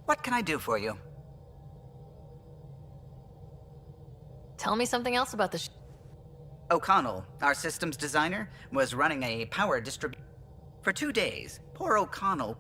What can I do for you? Tell me something else about the O'Connell, our systems designer, was running a power distribution for 2 days. Poor O'Connell.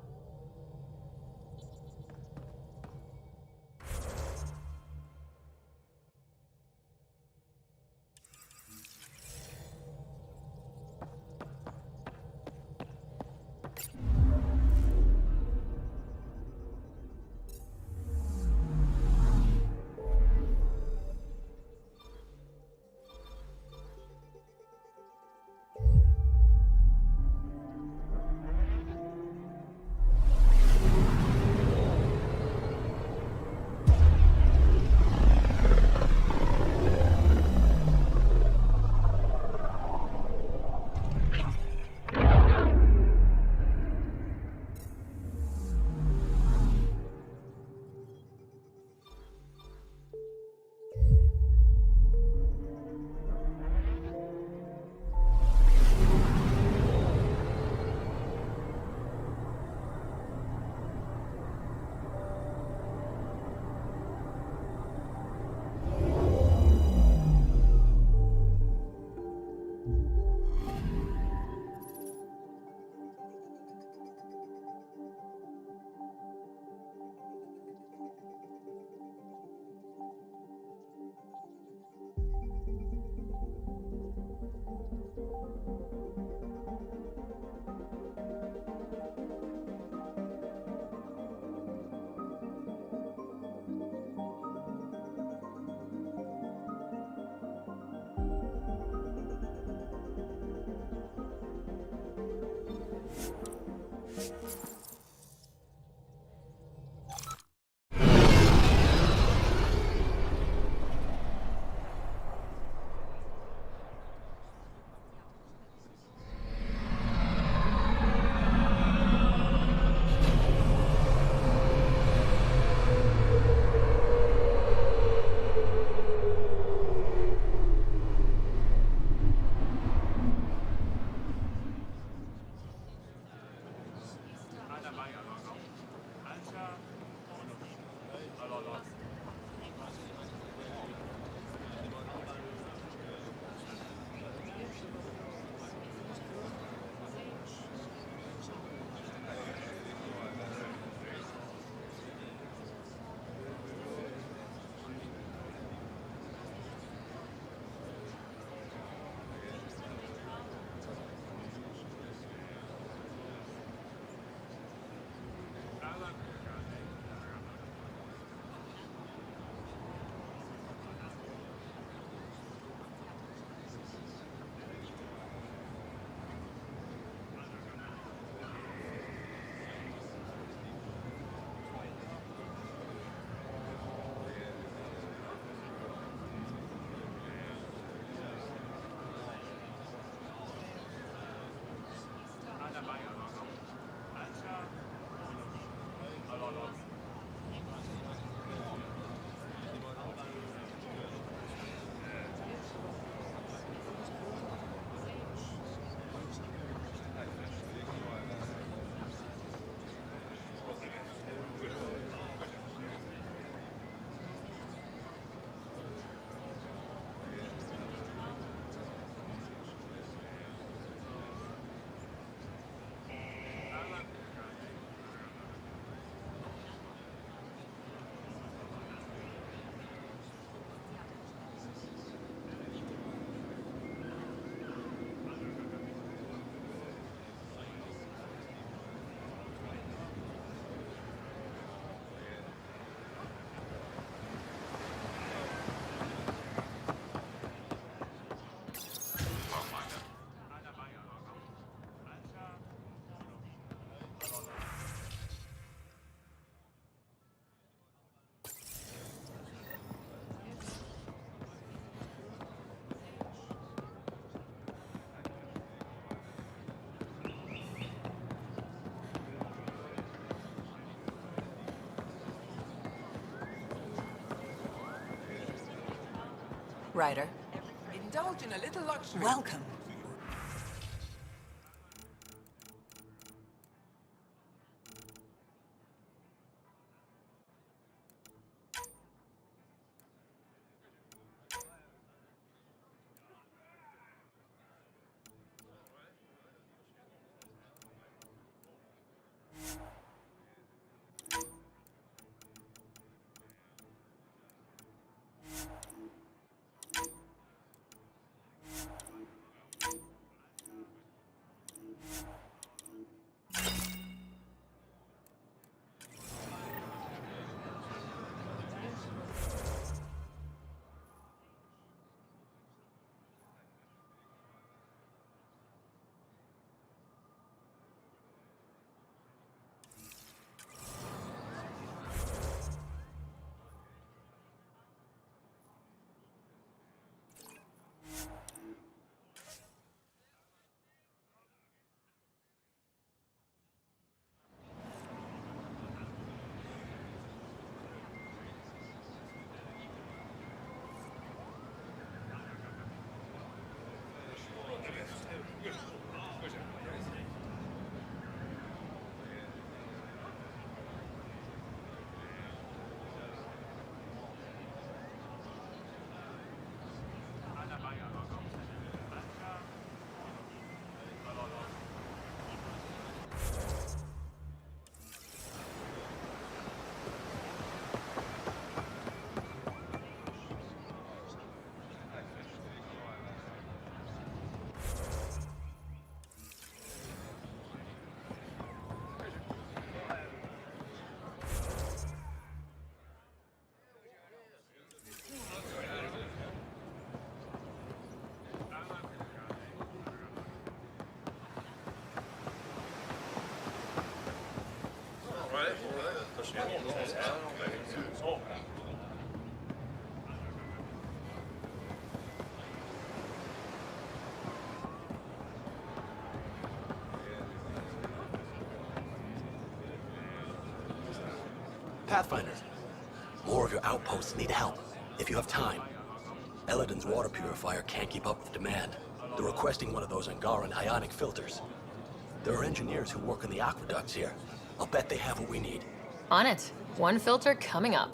Ryder. Indulge in a little luxury. Welcome. Pathfinder, more of your outposts need help, if you have time. Eladin's water purifier can't keep up with demand. They're requesting one of those Angaran ionic filters. There are engineers who work on the aqueducts here. I'll bet they have what we need. On it. One filter coming up.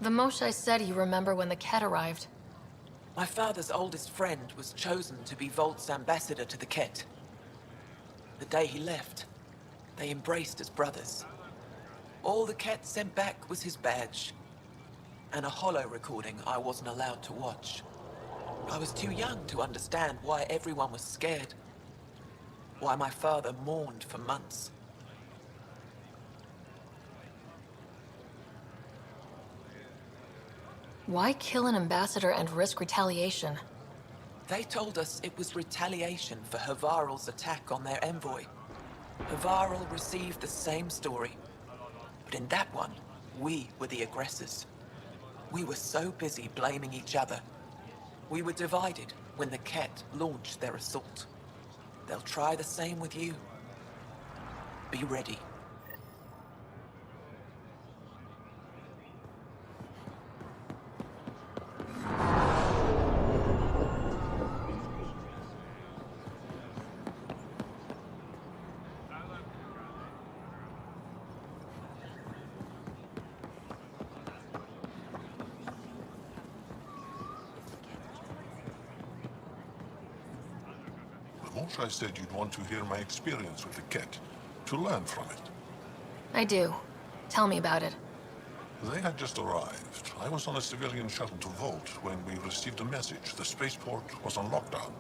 The Moshae said you remember when the Ket arrived. My father's oldest friend was chosen to be Volt's ambassador to the Ket. The day he left, they embraced as brothers. All the Ket sent back was his badge, and a holo recording I wasn't allowed to watch. I was too young to understand why everyone was scared, why my father mourned for months. Why kill an ambassador and risk retaliation? They told us it was retaliation for Havarl's attack on their envoy. Havarl received the same story, but in that one, we were the aggressors. We were so busy blaming each other. We were divided when the Ket launched their assault. They'll try the same with you. Be ready. I said you'd want to hear my experience with the Ket, to learn from it. I do. Tell me about it. They had just arrived. I was on a civilian shuttle to Volt when we received a message. The spaceport was on lockdown.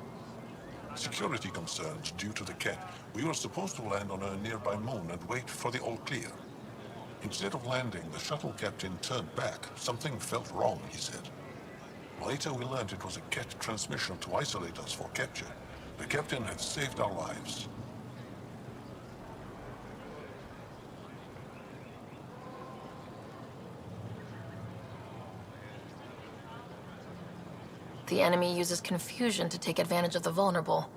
Security concerns due to the Ket. We were supposed to land on a nearby moon and wait for the all clear. Instead of landing, the shuttle captain turned back. Something felt wrong, he said. Later we learned it was a Ket transmission to isolate us for capture. The captain had saved our lives. The enemy uses confusion to take advantage of the vulnerable.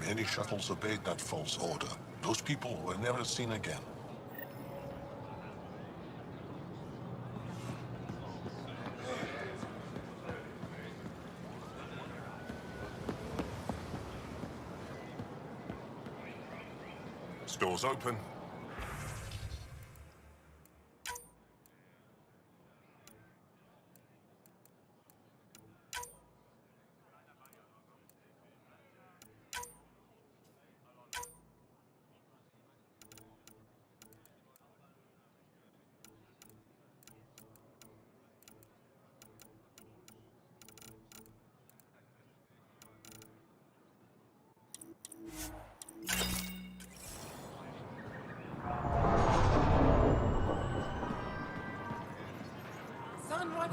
Many shuttles obeyed that false order. Those people were never seen again. Doors open.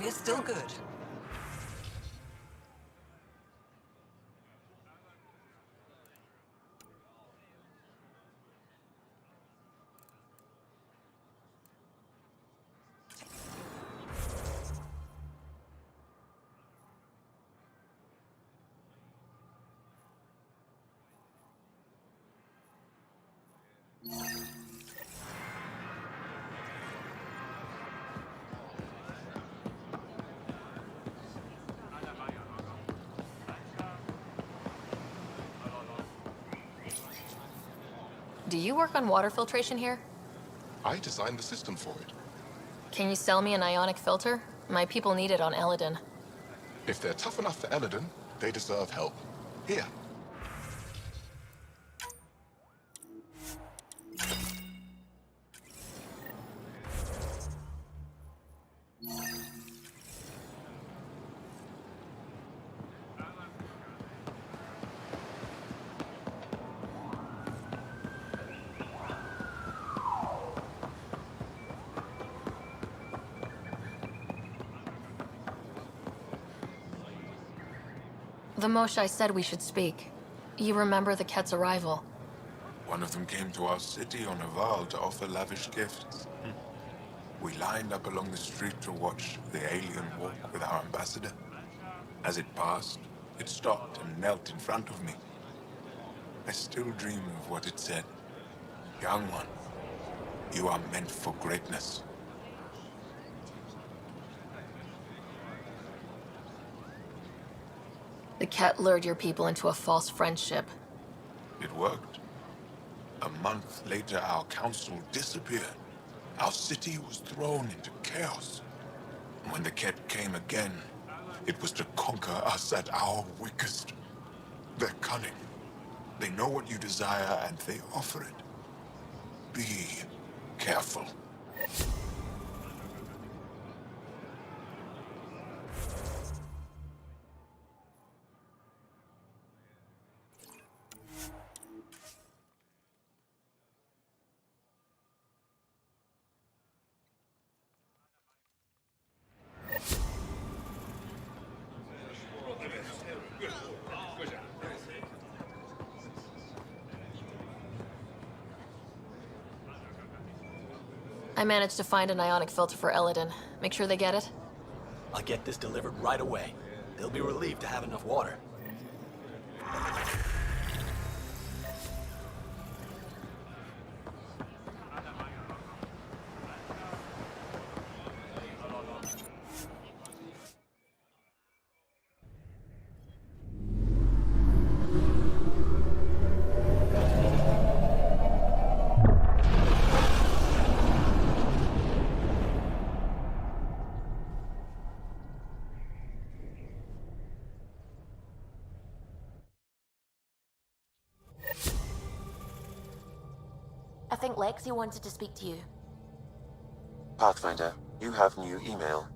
We're still good. Do you work on water filtration here? I designed the system for it. Can you sell me an ionic filter? My people need it on Eladin. If they're tough enough for Eladin, they deserve help. Here. The Moshae said we should speak. You remember the Ket's arrival? One of them came to our city on a vow to offer lavish gifts. We lined up along the street to watch the alien walk with our ambassador. As it passed, it stopped and knelt in front of me. I still dream of what it said. Young one, you are meant for greatness. The Ket lured your people into a false friendship. It worked. A month later, our council disappeared. Our city was thrown into chaos. When the Ket came again, it was to conquer us at our weakest. They're cunning. They know what you desire, and they offer it. Be careful. I managed to find an ionic filter for Eladin. Make sure they get it. I'll get this delivered right away. They'll be relieved to have enough water. I think Lexi wanted to speak to you. Pathfinder, you have new email.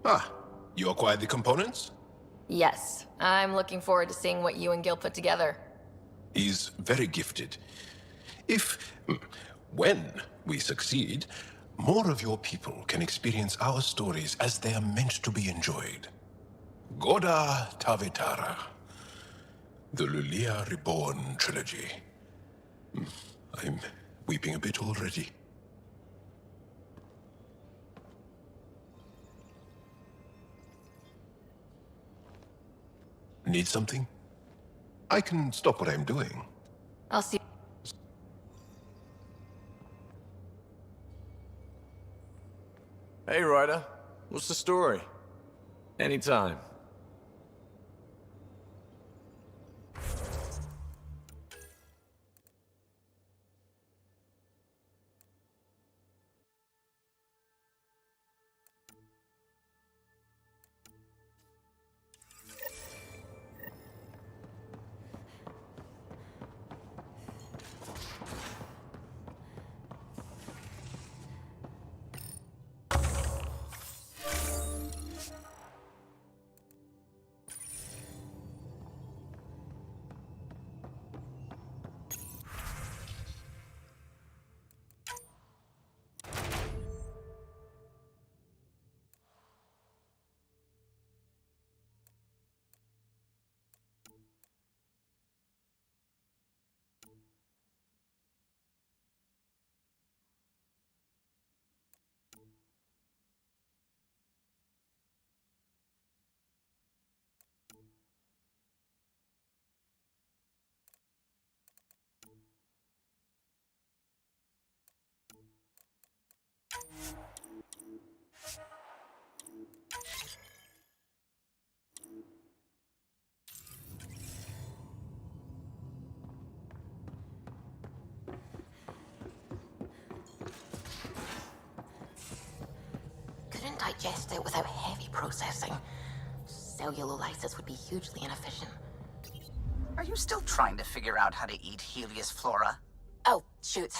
Ah, you acquired the components? Yes, I'm looking forward to seeing what you and Gil put together. He's very gifted. When we succeed, more of your people can experience our stories as they are meant to be enjoyed. Goda Tavitara, the Lulia Reborn trilogy. I'm weeping a bit already. Need something? I can stop what I'm doing. I'll see. Hey, Ryder. What's the story? Anytime. Couldn't digest it without heavy processing. Cellulolysis would be hugely inefficient. Are you still trying to figure out how to eat Helios flora? Oh, shoot.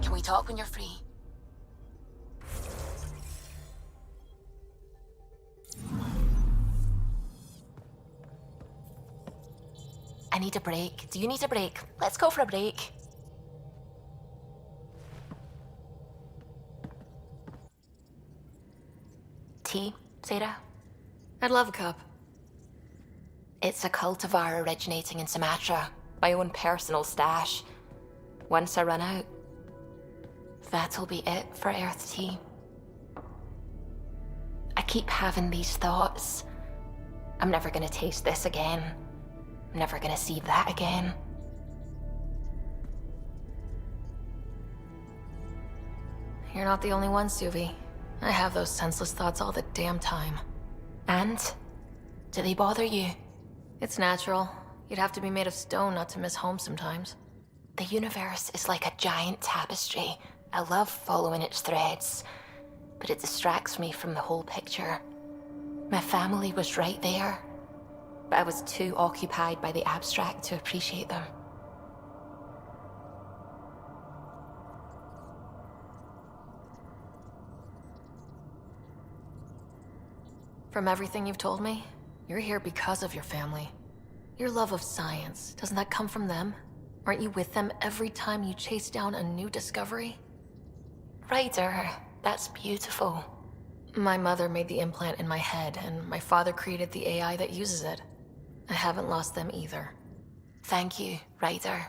Can we talk when you're free? I need a break. Do you need a break? Let's go for a break. Tea, Sarah? I'd love a cup. It's a cultivar originating in Sumatra. My own personal stash. Once I run out, that'll be it for Earth Tea. I keep having these thoughts. I'm never gonna taste this again. I'm never gonna see that again. You're not the only one, Suvi. I have those senseless thoughts all the damn time. And? Do they bother you? It's natural. You'd have to be made of stone not to miss home sometimes. The universe is like a giant tapestry. I love following its threads, but it distracts me from the whole picture. My family was right there, but I was too occupied by the abstract to appreciate them. From everything you've told me, you're here because of your family. Your love of science, doesn't that come from them? Aren't you with them every time you chase down a new discovery? Ryder, that's beautiful. My mother made the implant in my head, and my father created the AI that uses it. I haven't lost them either. Thank you, Ryder.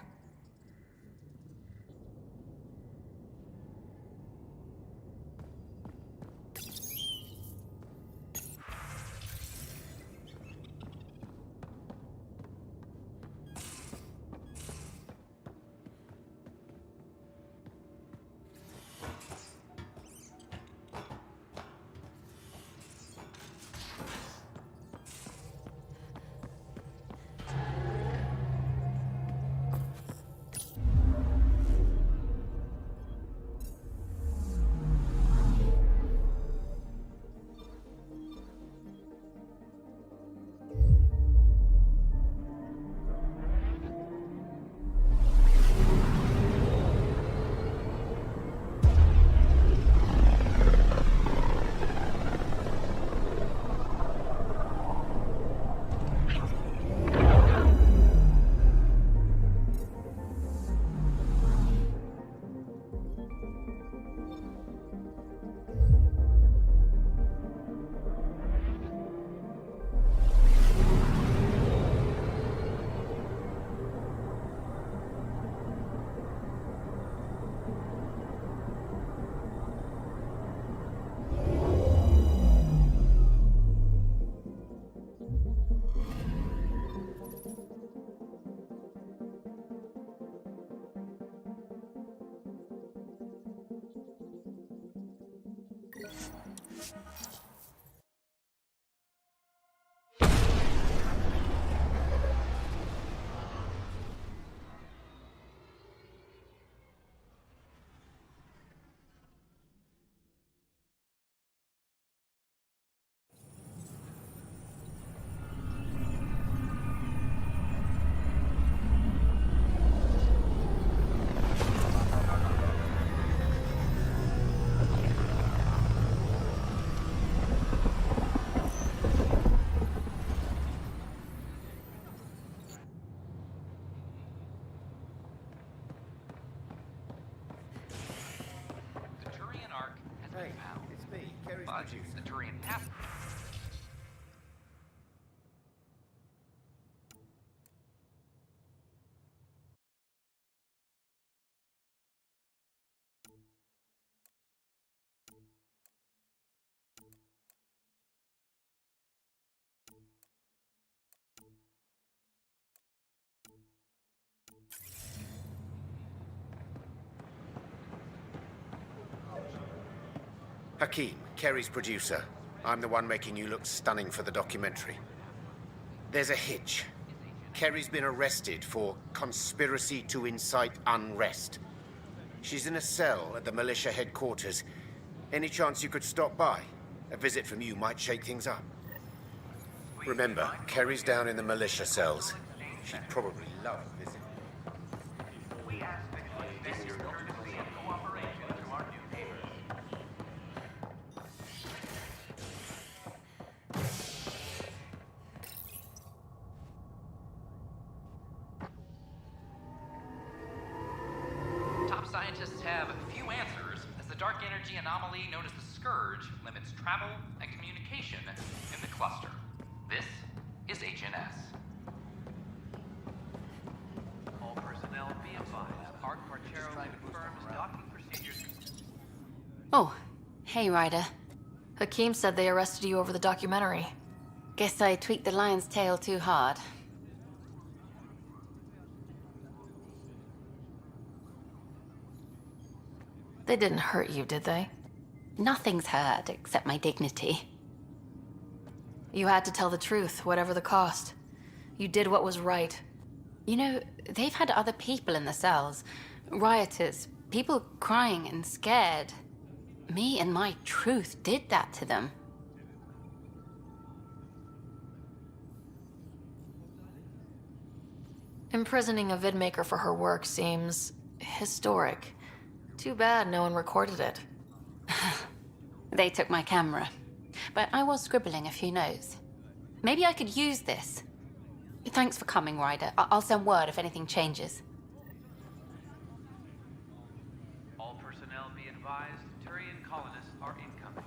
Hakeem, Kerry's producer. I'm the one making you look stunning for the documentary. There's a hitch. Kerry's been arrested for conspiracy to incite unrest. She's in a cell at the militia headquarters. Any chance you could stop by? A visit from you might shake things up. Remember, Kerry's down in the militia cells. She'd probably love a visit. Scientists have few answers, as the dark energy anomaly known as the Scourge limits travel and communication in the cluster. This is HNS. All personnel be advised. Art Parchero confirms docking procedures. Oh, hey Ryder. Hakeem said they arrested you over the documentary. Guess I tweaked the lion's tail too hard. They didn't hurt you, did they? Nothing's hurt except my dignity. You had to tell the truth, whatever the cost. You did what was right. You know, they've had other people in the cells. Rioters, people crying and scared. Me and my truth did that to them. Imprisoning a vidmaker for her work seems historic. Too bad no one recorded it. They took my camera. But I was scribbling a few notes. Maybe I could use this. Thanks for coming, Ryder. I'll send word if anything changes. All personnel be advised, Turian colonists are incoming.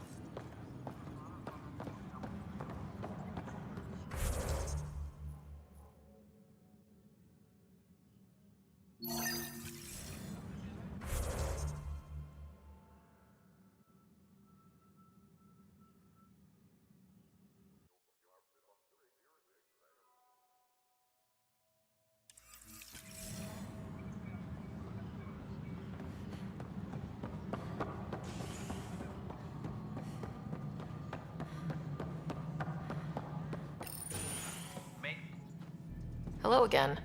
Hello again.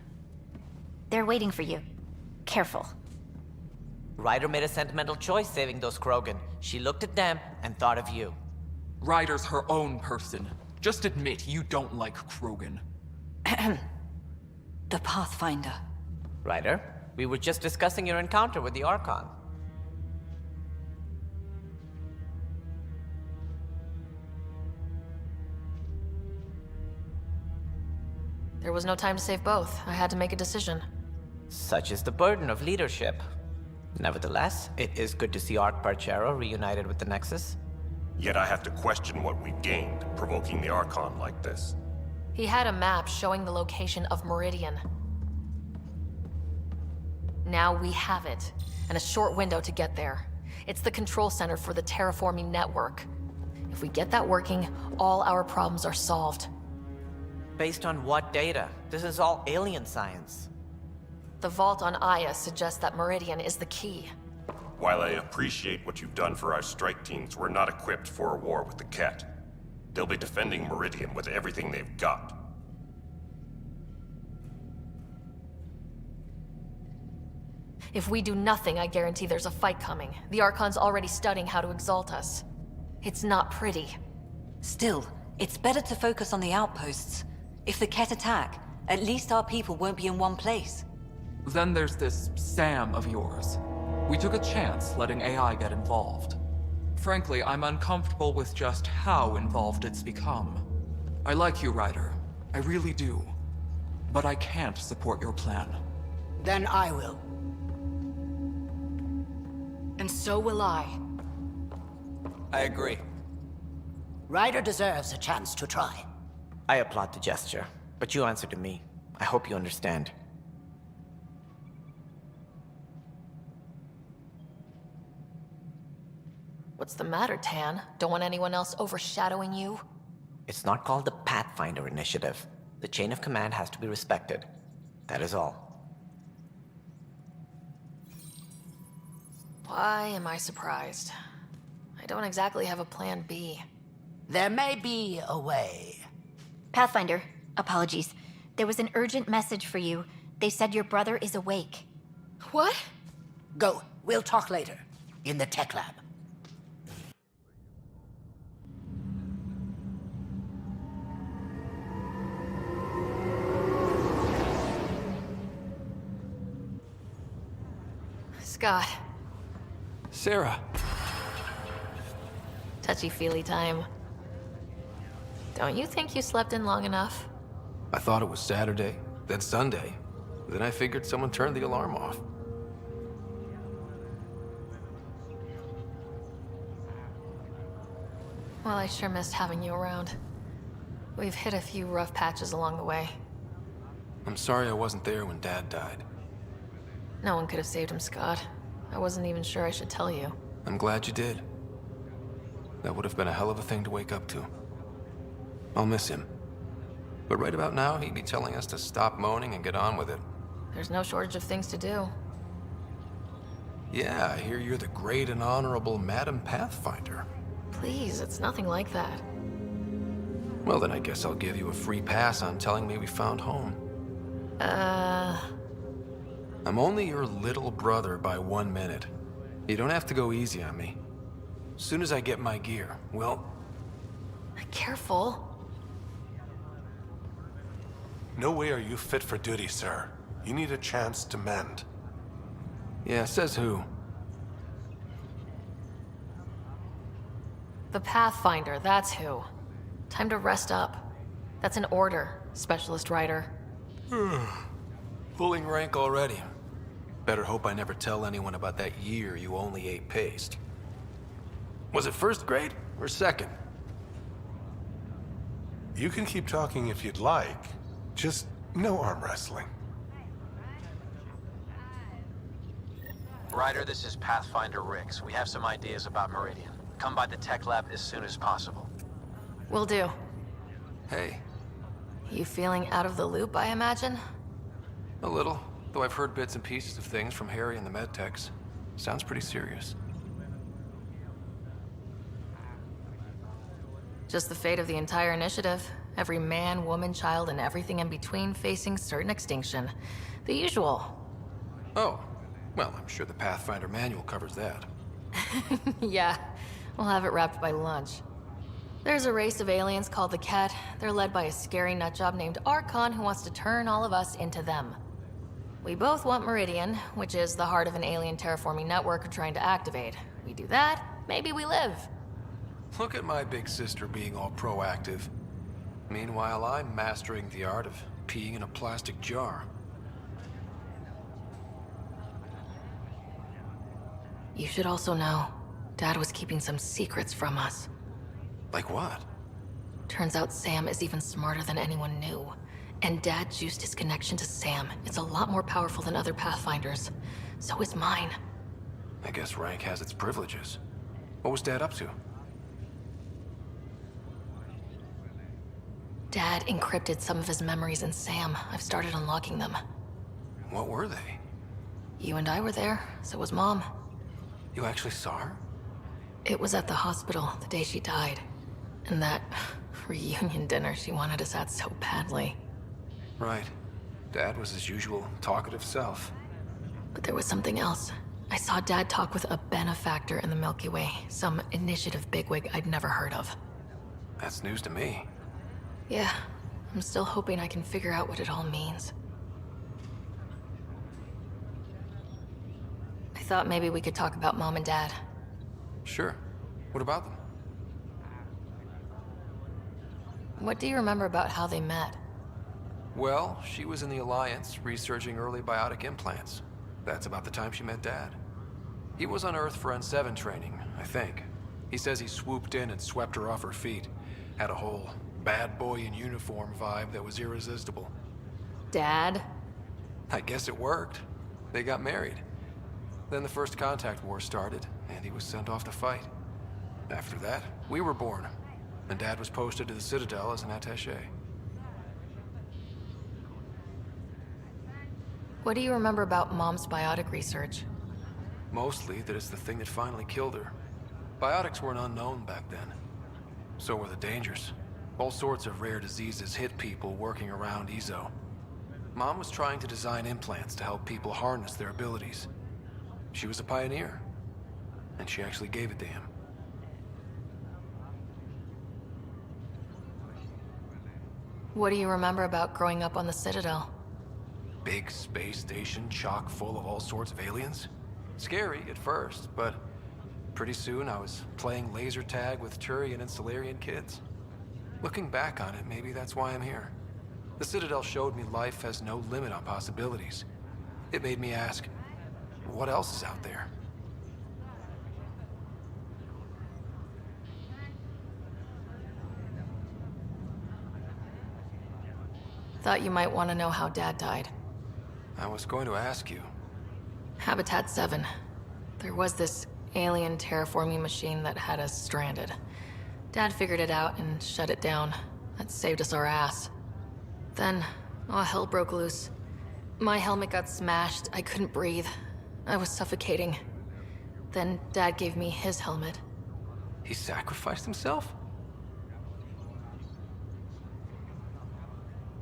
They're waiting for you. Careful. Ryder made a sentimental choice saving those Krogan. She looked at them and thought of you. Ryder's her own person. Just admit you don't like Krogan. The Pathfinder. Ryder, we were just discussing your encounter with the Archon. There was no time to save both. I had to make a decision. Such is the burden of leadership. Nevertheless, it is good to see Arc Parchero reunited with the Nexus. Yet I have to question what we gained, provoking the Archon like this. He had a map showing the location of Meridian. Now we have it, and a short window to get there. It's the control center for the terraforming network. If we get that working, all our problems are solved. Based on what data? This is all alien science. The vault on Aya suggests that Meridian is the key. While I appreciate what you've done for our strike teams, we're not equipped for a war with the Ket. They'll be defending Meridian with everything they've got. If we do nothing, I guarantee there's a fight coming. The Archon's already studying how to exalt us. It's not pretty. Still, it's better to focus on the outposts. If the Ket attack, at least our people won't be in one place. Then there's this Sam of yours. We took a chance letting AI get involved. Frankly, I'm uncomfortable with just how involved it's become. I like you, Ryder. I really do. But I can't support your plan. Then I will. And so will I. I agree. Ryder deserves a chance to try. I applaud the gesture, but you answer to me. I hope you understand. What's the matter, Tan? Don't want anyone else overshadowing you? It's not called the Pathfinder Initiative. The chain of command has to be respected. That is all. Why am I surprised? I don't exactly have a plan B. There may be a way. Pathfinder, apologies. There was an urgent message for you. They said your brother is awake. What? Go. We'll talk later. In the tech lab. Scott. Sarah. Touchy-feely time. Don't you think you slept in long enough? I thought it was Saturday, then Sunday. Then I figured someone turned the alarm off. Well, I sure missed having you around. We've hit a few rough patches along the way. I'm sorry I wasn't there when Dad died. No one could have saved him, Scott. I wasn't even sure I should tell you. I'm glad you did. That would have been a hell of a thing to wake up to. I'll miss him. But right about now, he'd be telling us to stop moaning and get on with it. There's no shortage of things to do. Yeah, I hear you're the great and honorable Madam Pathfinder. Please, it's nothing like that. Well, then I guess I'll give you a free pass on telling me we found home. I'm only your little brother by 1 minute. You don't have to go easy on me. As soon as I get my gear, well... Careful. No way are you fit for duty, sir. You need a chance to mend. Yeah, says who? The Pathfinder, that's who. Time to rest up. That's an order, Specialist Ryder. Pulling rank already. Better hope I never tell anyone about that year you only ate paste. Was it first grade or second? You can keep talking if you'd like. Just no arm wrestling. Ryder, this is Pathfinder Rix. We have some ideas about Meridian. Come by the tech lab as soon as possible. Will do. Hey. You feeling out of the loop, I imagine? A little, though I've heard bits and pieces of things from Harry and the medtechs. Sounds pretty serious. Just the fate of the entire initiative. Every man, woman, child, and everything in between facing certain extinction. The usual. Oh. Well, I'm sure the Pathfinder manual covers that. Yeah, we'll have it wrapped by lunch. There's a race of aliens called the Ket. They're led by a scary nutjob named Archon who wants to turn all of us into them. We both want Meridian, which is the heart of an alien terraforming network we're trying to activate. We do that, maybe we live. Look at my big sister being all proactive. Meanwhile, I'm mastering the art of peeing in a plastic jar. You should also know, Dad was keeping some secrets from us. Like what? Turns out Sam is even smarter than anyone knew. And Dad juiced his connection to Sam. It's a lot more powerful than other Pathfinders. So is mine. I guess rank has its privileges. What was Dad up to? Dad encrypted some of his memories in Sam. I've started unlocking them. What were they? You and I were there, so was Mom. You actually saw her? It was at the hospital the day she died. And that reunion dinner she wanted us at so badly. Right. Dad was his usual talkative self. But there was something else. I saw Dad talk with a benefactor in the Milky Way, some initiative bigwig I'd never heard of. That's news to me. Yeah, I'm still hoping I can figure out what it all means. I thought maybe we could talk about Mom and Dad. Sure. What about them? What do you remember about how they met? Well, she was in the Alliance, researching early biotic implants. That's about the time she met Dad. He was on Earth for N7 training, I think. He says he swooped in and swept her off her feet. Had a whole bad boy in uniform vibe that was irresistible. Dad? I guess it worked. They got married. Then the First Contact War started, and he was sent off to fight. After that, we were born, and Dad was posted to the Citadel as an attaché. What do you remember about Mom's biotic research? Mostly that it's the thing that finally killed her. Biotics weren't unknown back then. So were the dangers. All sorts of rare diseases hit people working around EZO. Mom was trying to design implants to help people harness their abilities. She was a pioneer, and she actually gave it to him. What do you remember about growing up on the Citadel? Big space station chock full of all sorts of aliens? Scary at first, but pretty soon I was playing laser tag with Turian and Solarian kids. Looking back on it, maybe that's why I'm here. The Citadel showed me life has no limit on possibilities. It made me ask, what else is out there? Thought you might want to know how Dad died. I was going to ask you. Habitat 7. There was this alien terraforming machine that had us stranded. Dad figured it out and shut it down. That saved us our ass. Then, all hell broke loose. My helmet got smashed. I couldn't breathe. I was suffocating. Then Dad gave me his helmet. He sacrificed himself?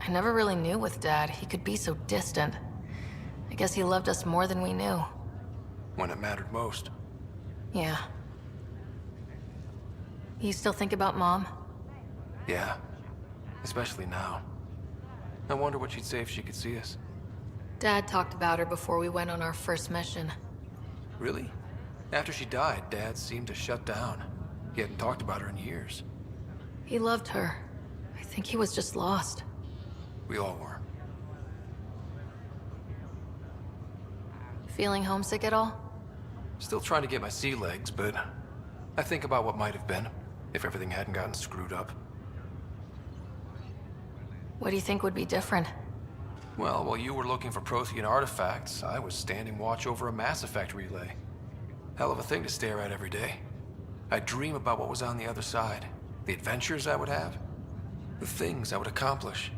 I never really knew with Dad. He could be so distant. I guess he loved us more than we knew. When it mattered most. Yeah. You still think about Mom? Yeah. Especially now. I wonder what she'd say if she could see us. Dad talked about her before we went on our first mission. Really? After she died, Dad seemed to shut down. He hadn't talked about her in years. He loved her. I think he was just lost. We all were. Feeling homesick at all? Still trying to get my sea legs, but I think about what might have been if everything hadn't gotten screwed up. What do you think would be different? Well, while you were looking for Prothean artifacts, I was standing watch over a Mass Effect relay. Hell of a thing to stare at every day. I'd dream about what was on the other side, the adventures I would have, the things I would accomplish.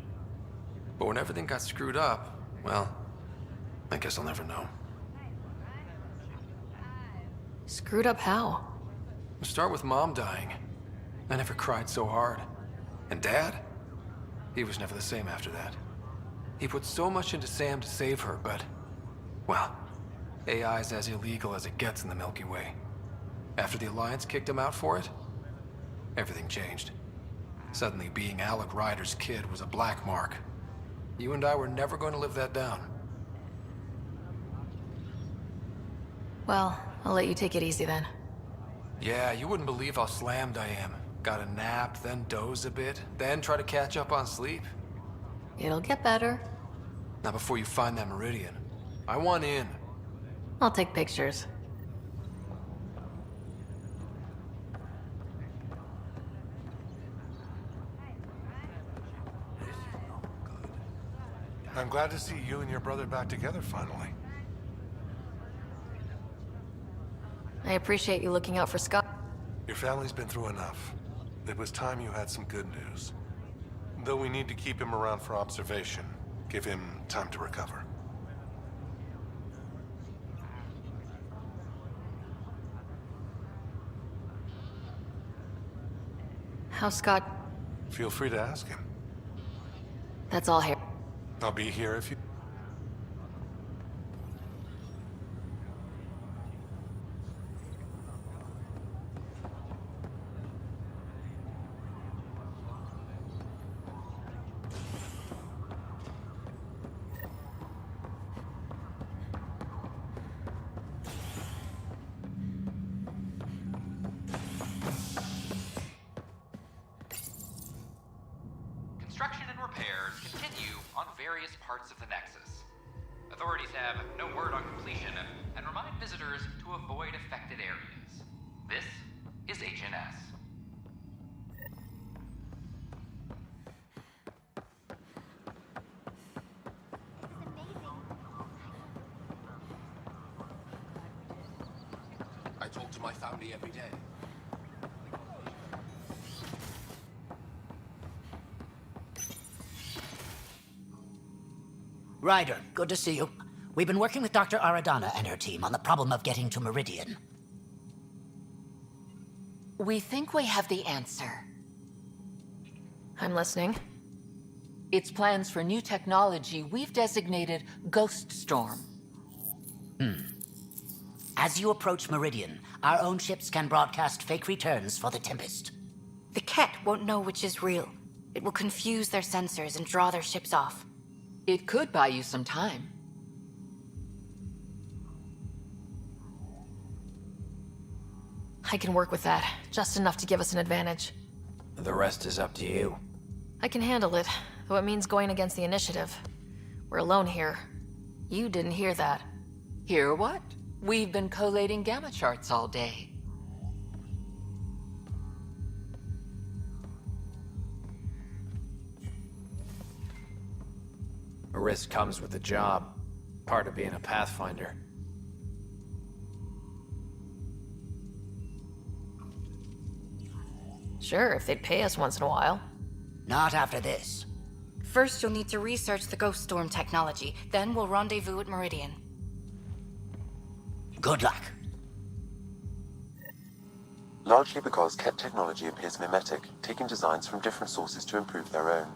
But when everything got screwed up, well, I guess I'll never know. Screwed up how? Start with Mom dying. I never cried so hard. And Dad? He was never the same after that. He put so much into Sam to save her, but... well, AI's as illegal as it gets in the Milky Way. After the Alliance kicked him out for it, everything changed. Suddenly, being Alec Ryder's kid was a black mark. You and I were never going to live that down. Well, I'll let you take it easy then. Yeah, you wouldn't believe how slammed I am. Got a nap, then doze a bit, then try to catch up on sleep. It'll get better. Not before you find that Meridian. I want in. I'll take pictures. I'm glad to see you and your brother back together finally. I appreciate you looking out for Scott. Your family's been through enough. It was time you had some good news. Though we need to keep him around for observation. Give him time to recover. How's Scott? Feel free to ask him. That's all here. I'll be here if you... Construction and repairs continue on various parts of the Nexus. Authorities have no word on completion and remind visitors to avoid affected areas. This is HNS. I talk to my family every day. Ryder, good to see you. We've been working with Dr. Aradana and her team on the problem of getting to Meridian. We think we have the answer. I'm listening. It's plans for new technology we've designated Ghost Storm. As you approach Meridian, our own ships can broadcast fake returns for the Tempest. The Ket won't know which is real. It will confuse their sensors and draw their ships off. It could buy you some time. I can work with that. Just enough to give us an advantage. The rest is up to you. I can handle it, though it means going against the initiative. We're alone here. You didn't hear that. Hear what? We've been collating gamma charts all day. A risk comes with the job. Part of being a Pathfinder. Sure, if they'd pay us once in a while. Not after this. First, you'll need to research the Ghost Storm technology. Then we'll rendezvous at Meridian. Good luck. Largely because Ket technology appears mimetic, taking designs from different sources to improve their own.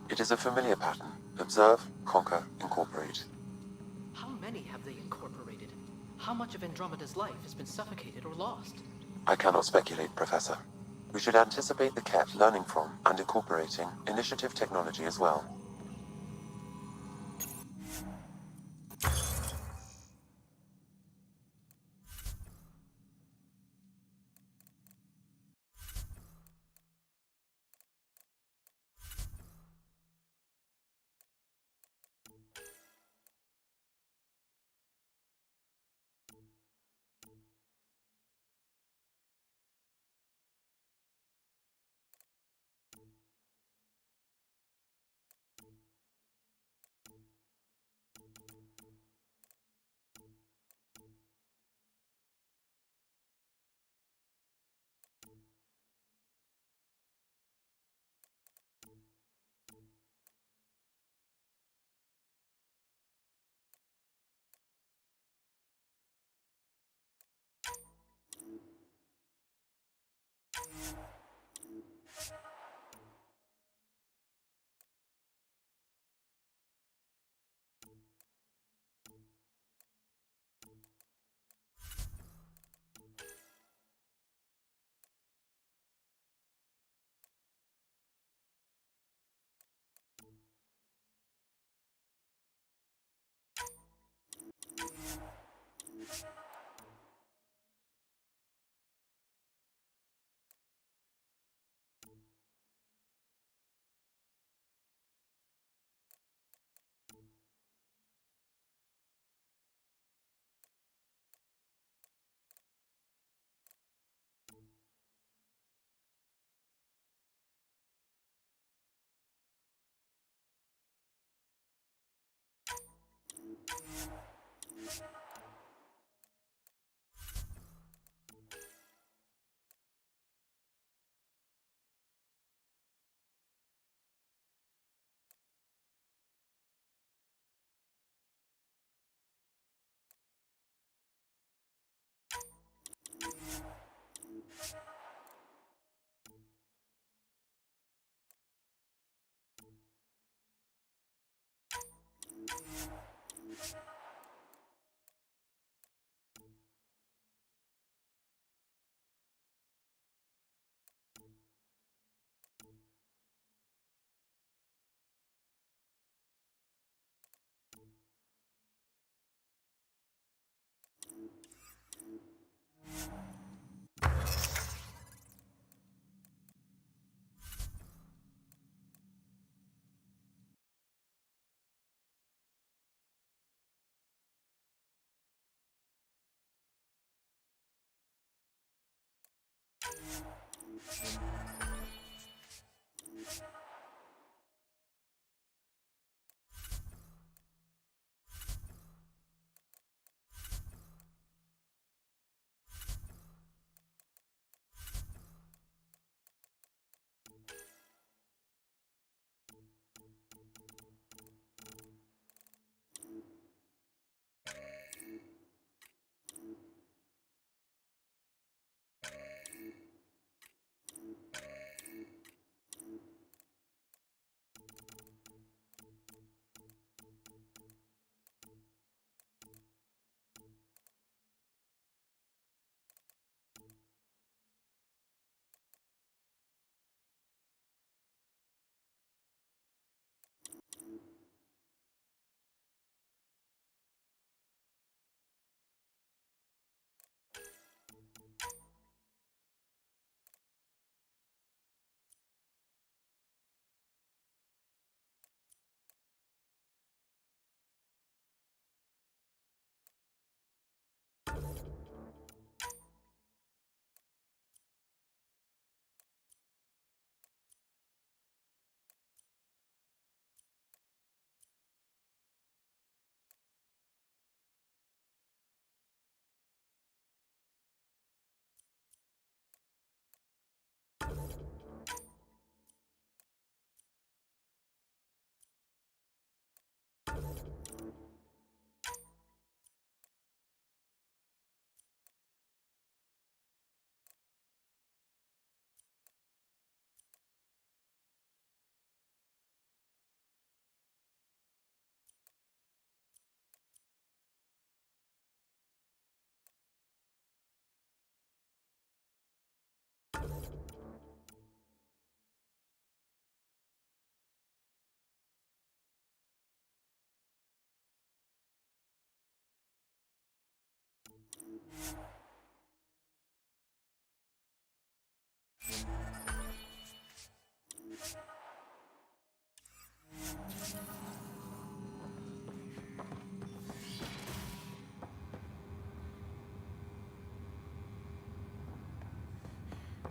It is a familiar pattern. Observe, conquer, incorporate. How many have they incorporated? How much of Andromeda's life has been suffocated or lost? I cannot speculate, Professor. We should anticipate the Ket learning from and incorporating initiative technology as well.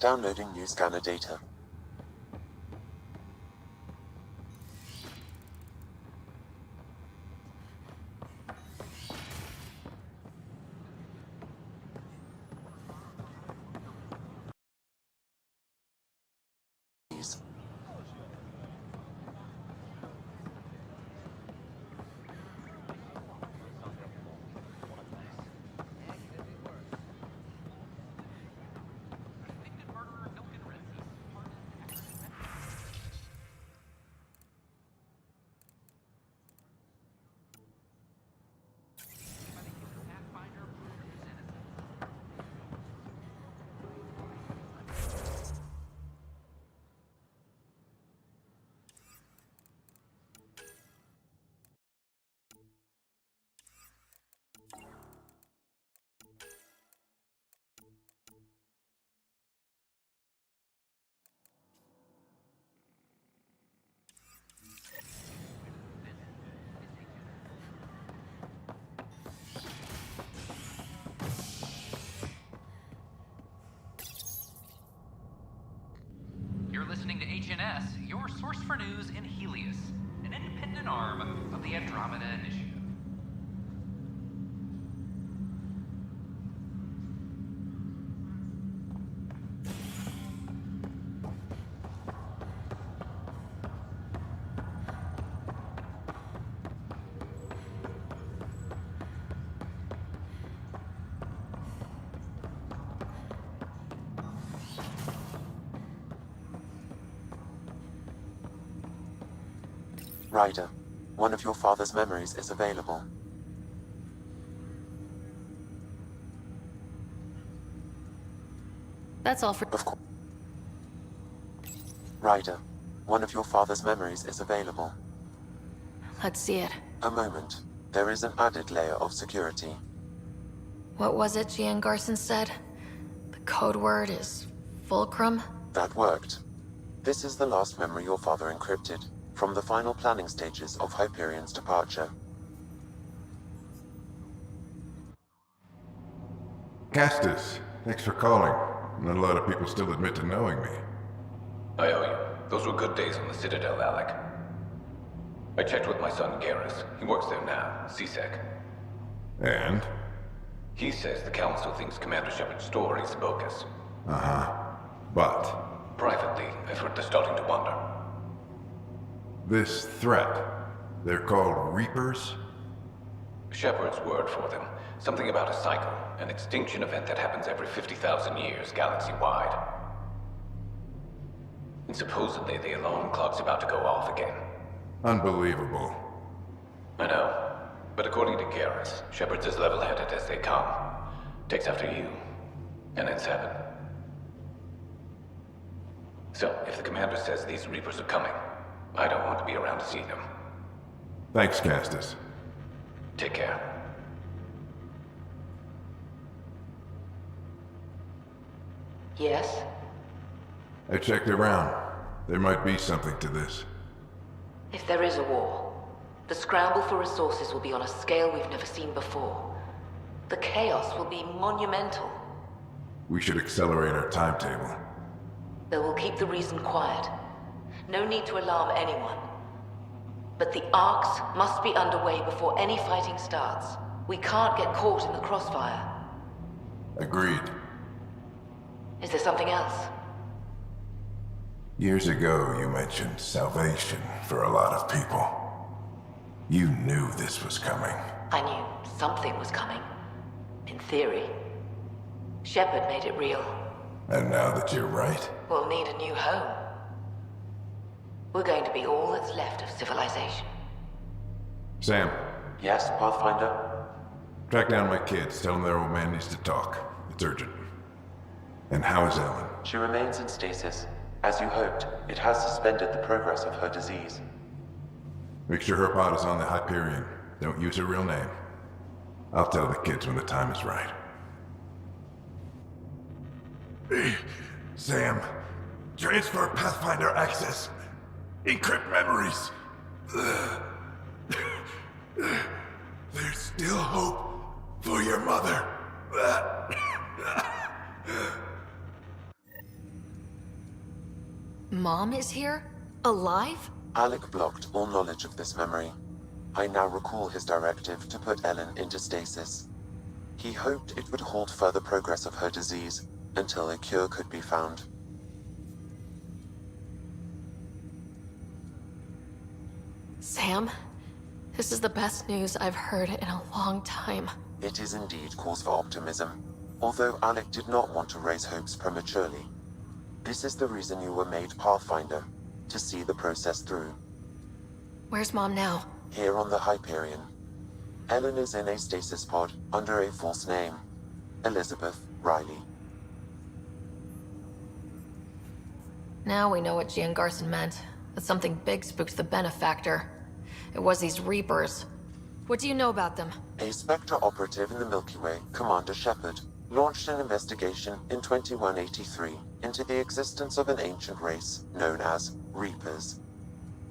Downloading new scanner data. You're listening to HNS, your source for news in Helios, an independent arm of the Andromeda Initiative. Ryder, one of your father's memories is available. That's all for... Of course. Ryder, one of your father's memories is available. Let's see it. A moment. There is an added layer of security. What was it Gian Garson said? The code word is Fulcrum? That worked. This is the last memory your father encrypted, from the final planning stages of Hyperion's departure. Castus, thanks for calling. Not a lot of people still admit to knowing me. I owe you. Those were good days on the Citadel, Alec. I checked with my son Garrus. He works there now, CSEC. And? He says the Council thinks Commander Shepard's story is bogus. Uh-huh. But? Privately, I've heard they're starting to wonder. This threat, they're called Reapers? Shepard's word for them. Something about a cycle, an extinction event that happens every 50,000 years, galaxy-wide. And supposedly the alarm clock's about to go off again. Unbelievable. I know. But according to Garrus, Shepard's as level-headed as they come. Takes after you. And then 7. So, if the commander says these Reapers are coming, I don't want to be around to see them. Thanks, Castus. Take care. Yes? I checked around. There might be something to this. If there is a war, the scramble for resources will be on a scale we've never seen before. The chaos will be monumental. We should accelerate our timetable. They will keep the reason quiet. No need to alarm anyone. But the arcs must be underway before any fighting starts. We can't get caught in the crossfire. Agreed. Is there something else? Years ago, you mentioned salvation for a lot of people. You knew this was coming. I knew something was coming. In theory. Shepard made it real. And now that you're right? We'll need a new home. We're going to be all that's left of civilization. Sam. Yes, Pathfinder? Track down my kids. Tell them their old man needs to talk. It's urgent. And how is Ellen? She remains in stasis. As you hoped, it has suspended the progress of her disease. Make sure her pod is on the Hyperion. Don't use her real name. I'll tell the kids when the time is right. Sam, transfer Pathfinder access. Encrypt memories. There's still hope for your mother. Mom is here? Alive? Alec blocked all knowledge of this memory. I now recall his directive to put Ellen into stasis. He hoped it would halt further progress of her disease until a cure could be found. Sam, this is the best news I've heard in a long time. It is indeed cause for optimism, although Alec did not want to raise hopes prematurely. This is the reason you were made Pathfinder, to see the process through. Where's Mom now? Here on the Hyperion. Ellen is in a stasis pod under a false name. Elizabeth Riley. Now we know what Gian Garson meant. That something big spooked the Benefactor. It was these Reapers. What do you know about them? A Spectre operative in the Milky Way, Commander Shepard, launched an investigation in 2183 into the existence of an ancient race known as Reapers.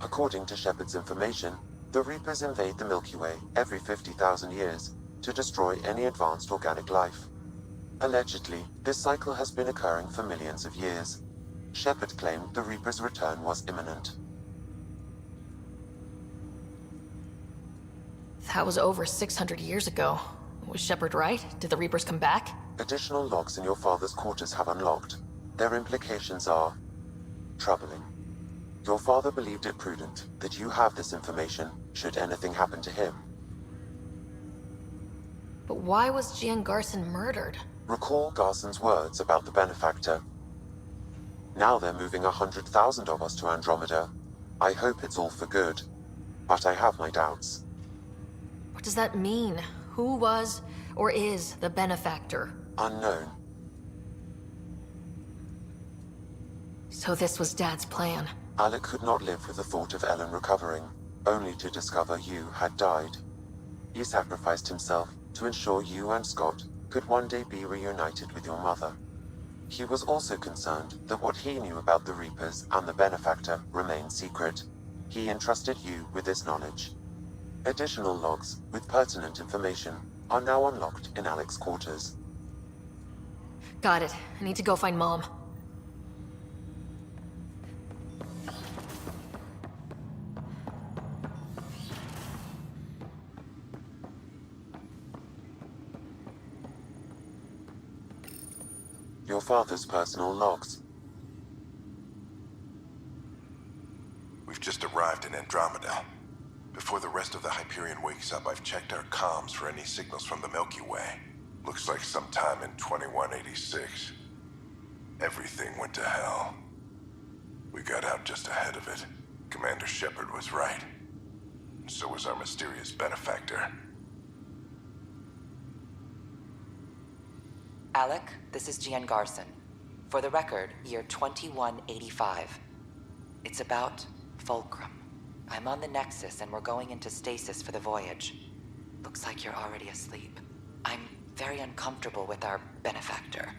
According to Shepard's information, the Reapers invade the Milky Way every 50,000 years to destroy any advanced organic life. Allegedly, this cycle has been occurring for millions of years. Shepard claimed the Reapers' return was imminent. That was over 600 years ago. Was Shepard right? Did the Reapers come back? Additional logs in your father's quarters have unlocked. Their implications are troubling. Your father believed it prudent that you have this information should anything happen to him. But why was Gian Garson murdered? Recall Garson's words about the Benefactor. Now they're moving 100,000 of us to Andromeda. I hope it's all for good, but I have my doubts. What does that mean? Who was or is the Benefactor? Unknown. So this was Dad's plan. Alec could not live with the thought of Ellen recovering, only to discover you had died. He sacrificed himself to ensure you and Scott could one day be reunited with your mother. He was also concerned that what he knew about the Reapers and the Benefactor remained secret. He entrusted you with this knowledge. Additional logs with pertinent information are now unlocked in Alec's quarters. Got it. I need to go find Mom. Your father's personal logs. We've just arrived in Andromeda. Before the rest of the Hyperion wakes up, I've checked our comms for any signals from the Milky Way. Looks like sometime in 2186. Everything went to hell. We got out just ahead of it. Commander Shepard was right. So was our mysterious benefactor. Alec, this is Gian Garson. For the record, year 2185. It's about Fulcrum. I'm on the Nexus and we're going into stasis for the voyage. Looks like you're already asleep. I'm very uncomfortable with our benefactor,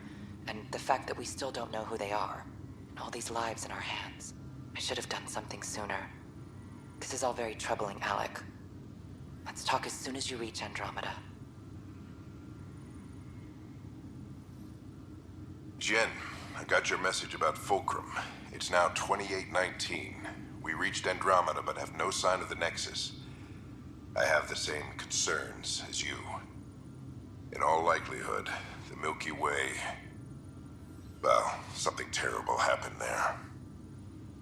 and the fact that we still don't know who they are. And all these lives in our hands. I should have done something sooner. This is all very troubling, Alec. Let's talk as soon as you reach Andromeda. Jen, I got your message about Fulcrum. It's now 2819. We reached Andromeda but have no sign of the Nexus. I have the same concerns as you. In all likelihood, the Milky Way... well, something terrible happened there.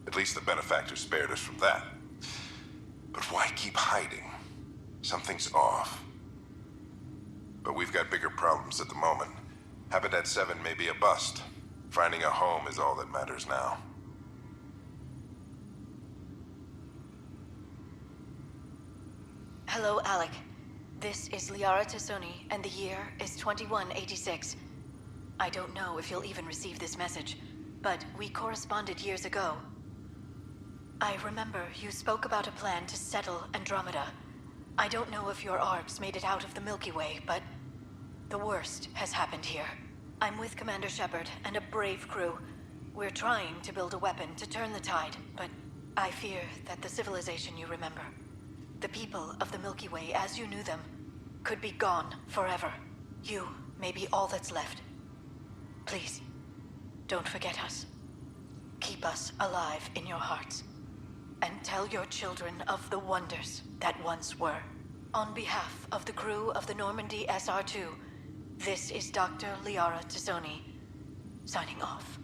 At least the benefactor spared us from that. But why keep hiding? Something's off. But we've got bigger problems at the moment. Habitat 7 may be a bust. Finding a home is all that matters now. Hello, Alec. This is Liara Tassoni, and the year is 2186. I don't know if you'll even receive this message, but we corresponded years ago. I remember you spoke about a plan to settle Andromeda. I don't know if your arcs made it out of the Milky Way, but the worst has happened here. I'm with Commander Shepard and a brave crew. We're trying to build a weapon to turn the tide, but I fear that the civilization you remember, the people of the Milky Way as you knew them, could be gone forever. You may be all that's left. Please, don't forget us. Keep us alive in your hearts. And tell your children of the wonders that once were. On behalf of the crew of the Normandy SR2, this is Dr. Liara Tassoni, signing off.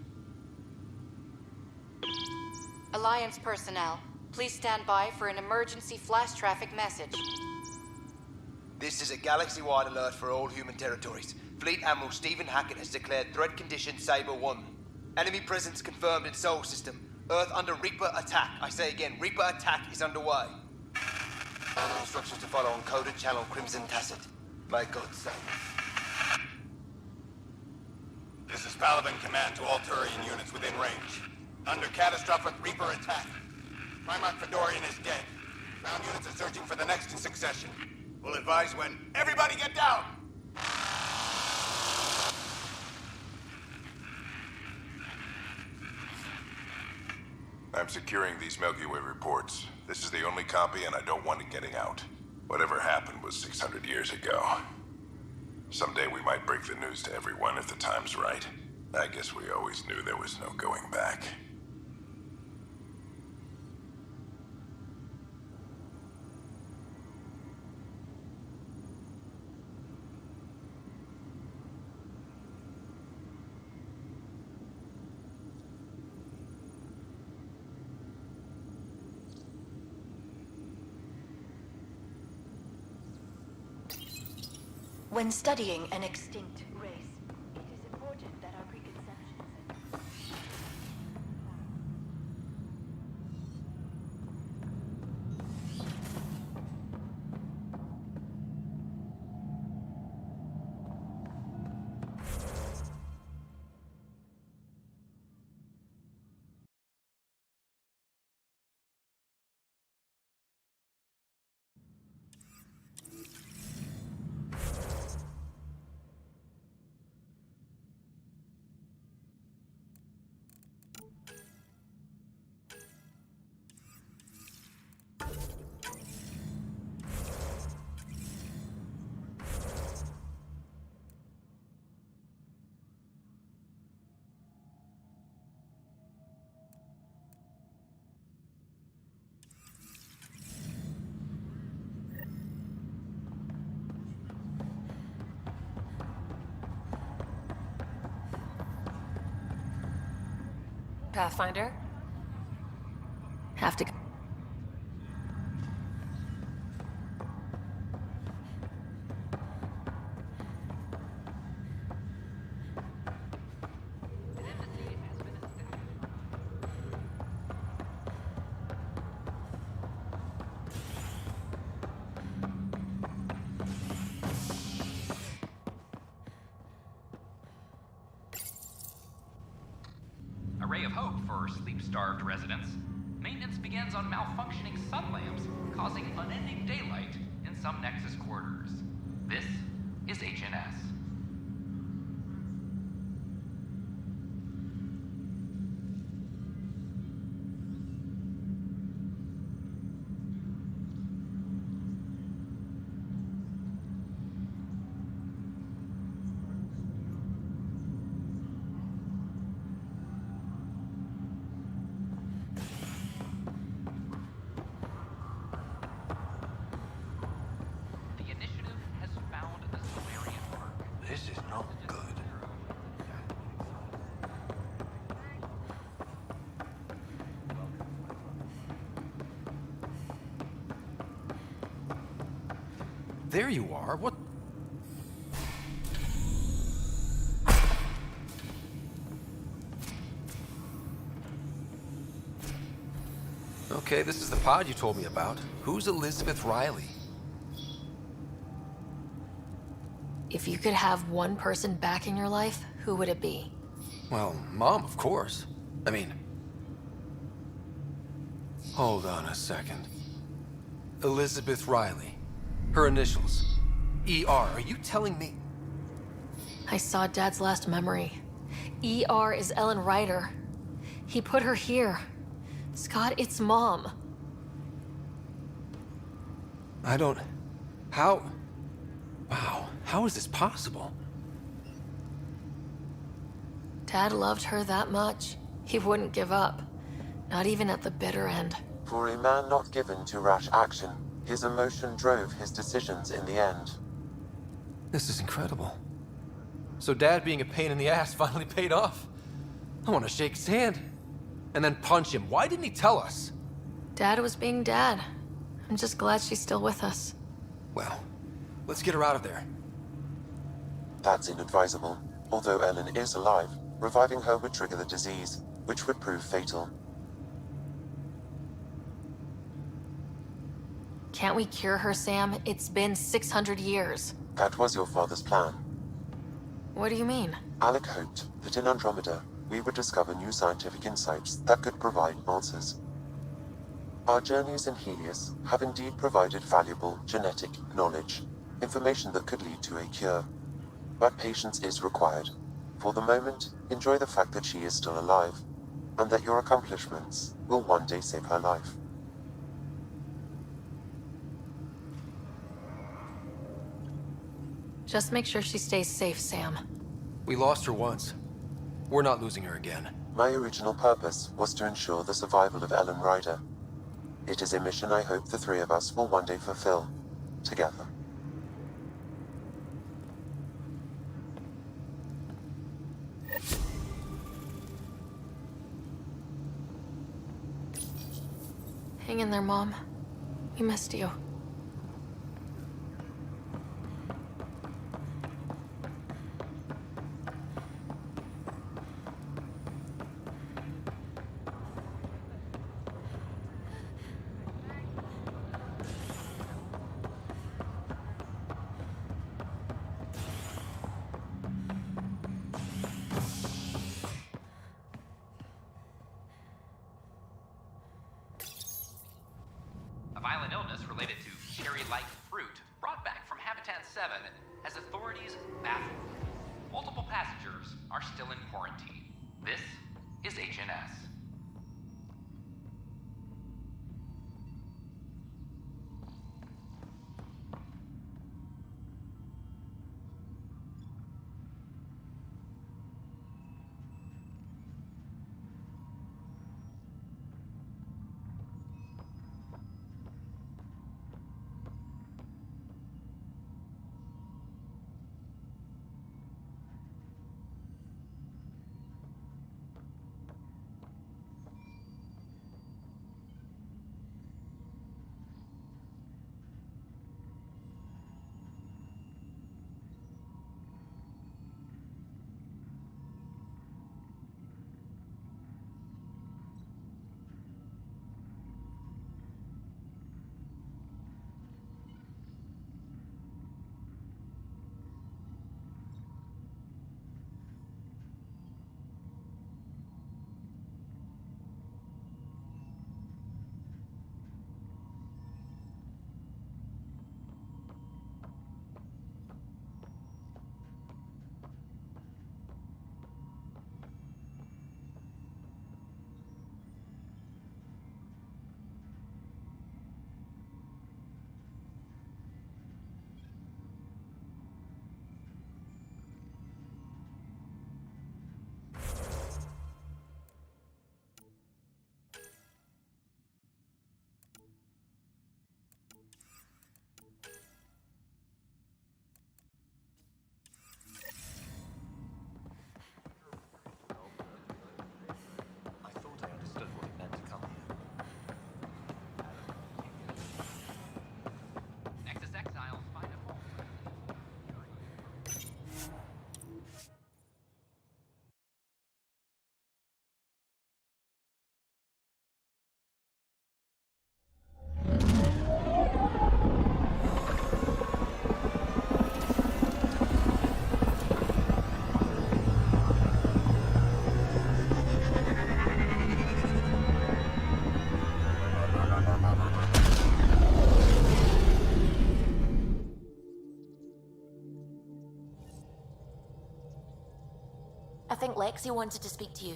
Alliance personnel, please stand by for an emergency flash traffic message. This is a galaxy-wide alert for all human territories. Fleet Admiral Stephen Hackett has declared threat condition Saber 1. Enemy presence confirmed in Sol System. Earth under Reaper attack. I say again, Reaper attack is underway. Instructions to follow on coded channel Crimson Tacit. May God save us. This is Paladin Command to all Turian units within range. Under catastrophic Reaper attack. Primarch Fedorian is dead. Ground units are searching for the next in succession. We'll advise when. Everybody get down! I'm securing these Milky Way reports. This is the only copy and I don't want it getting out. Whatever happened was 600 years ago. Someday we might break the news to everyone if the time's right. I guess we always knew there was no going back. When studying an extinct race, it is important that our preconceptions... Pathfinder? Have to. A ray of hope for sleep-starved residents. Maintenance begins on malfunctioning sun lamps, causing unending daylight in some Nexus quarters. This is HNS. This is not good. There you are. What? Okay, this is the pod you told me about. Who's Elizabeth Riley? If you could have one person back in your life, who would it be? Well, Mom, of course. I mean... Hold on a second. Elizabeth Riley. Her initials. ER. Are you telling me... I saw Dad's last memory. ER is Ellen Ryder. He put her here. Scott, it's Mom. I don't... How... Wow, how is this possible? Dad loved her that much. He wouldn't give up. Not even at the bitter end. For a man not given to rash action, his emotion drove his decisions in the end. This is incredible. So Dad being a pain in the ass finally paid off? I want to shake his hand. And then punch him. Why didn't he tell us? Dad was being Dad. I'm just glad she's still with us. Well, let's get her out of there. That's inadvisable. Although Ellen is alive, reviving her would trigger the disease, which would prove fatal. Can't we cure her, Sam? It's been 600 years. That was your father's plan. What do you mean? Alec hoped that in Andromeda, we would discover new scientific insights that could provide answers. Our journeys in Helios have indeed provided valuable genetic knowledge, information that could lead to a cure. But patience is required. For the moment, enjoy the fact that she is still alive, and that your accomplishments will one day save her life. Just make sure she stays safe, Sam. We lost her once. We're not losing her again. My original purpose was to ensure the survival of Ellen Ryder. It is a mission I hope the three of us will one day fulfill, together. Hang in there, Mom. We missed you. A violent illness related to cherry-like fruit brought back from Habitat 7 has authorities baffled. Multiple passengers are still in quarantine. This is HNS. think Lexi wanted to speak to you.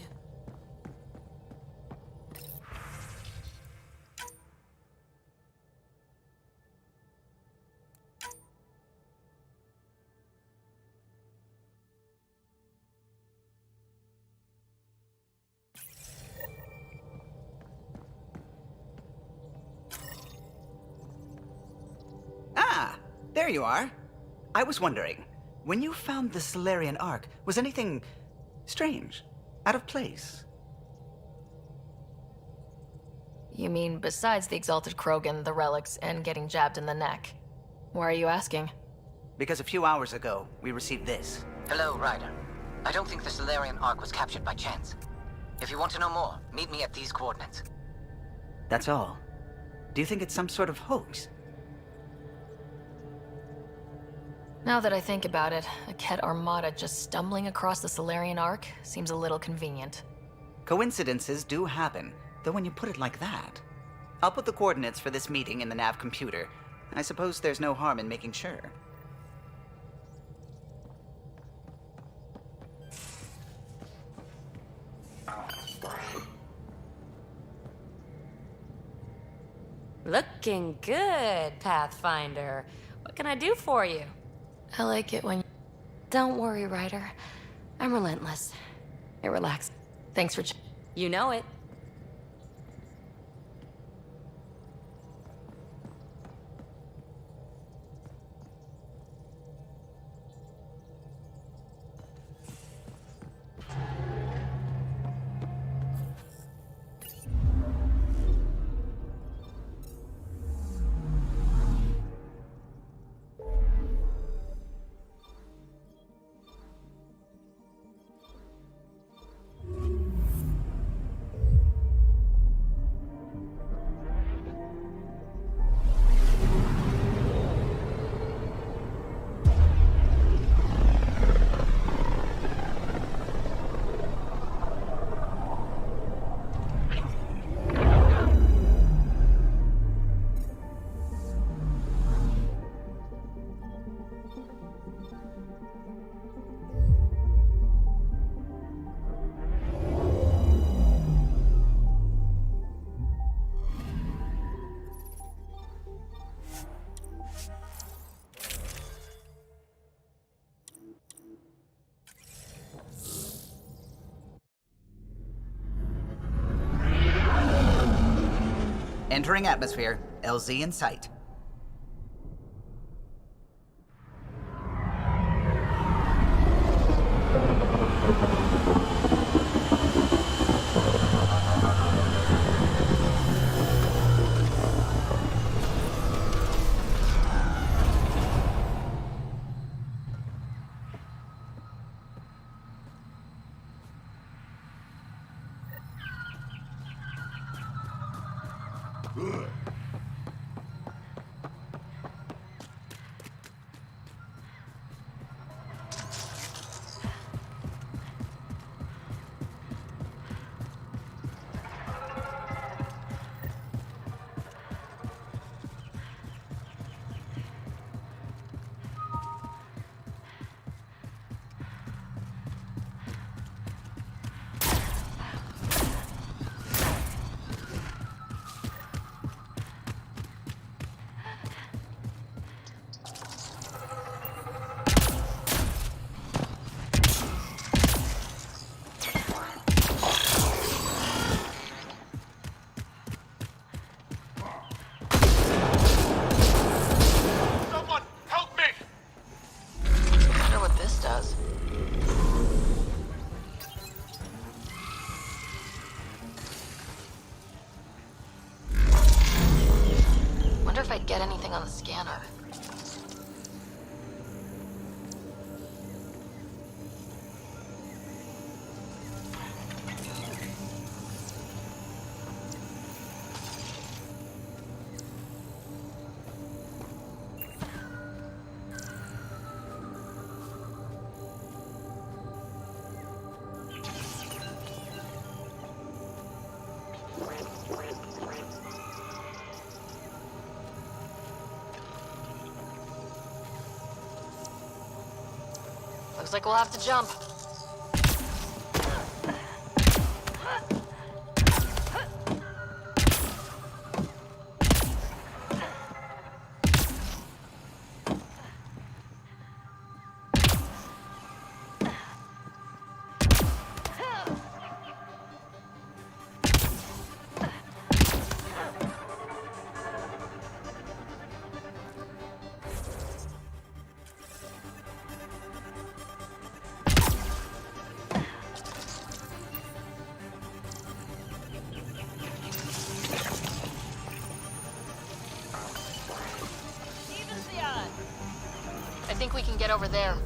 Ah, there you are. I was wondering, when you found the Solarian Ark, was anything strange? Out of place? You mean besides the Exalted Krogan, the relics, and getting jabbed in the neck? Why are you asking? Because a few hours ago, we received this. Hello, Ryder. I don't think the Solarian Ark was captured by chance. If you want to know more, meet me at these coordinates. That's all. Do you think it's some sort of hoax? Now that I think about it, a Ket Armada just stumbling across the Solarian Ark seems a little convenient. Coincidences do happen, though when you put it like that. I'll put the coordinates for this meeting in the nav computer. I suppose there's no harm in making sure. Looking good, Pathfinder. What can I do for you? I like it when... Don't worry, Ryder. I'm relentless. It relaxed. Thanks for... You know it. Entering atmosphere. LZ in sight. Get anything on the scanner. Looks like we'll have to jump. think we can get over there.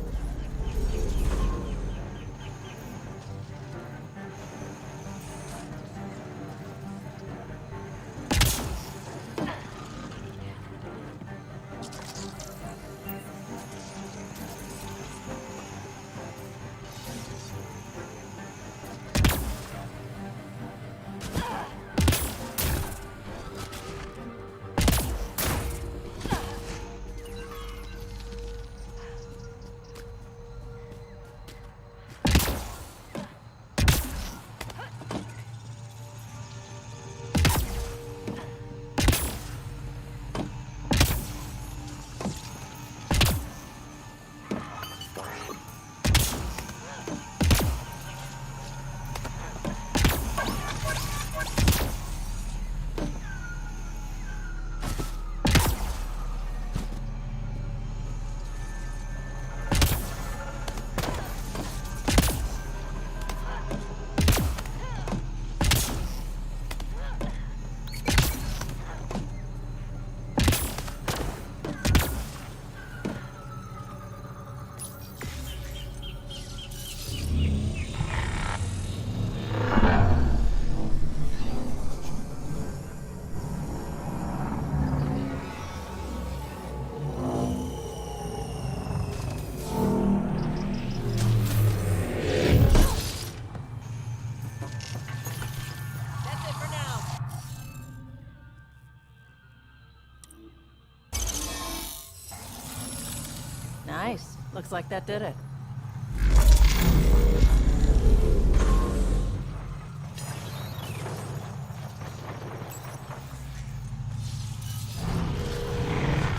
Nice. Looks like that did it.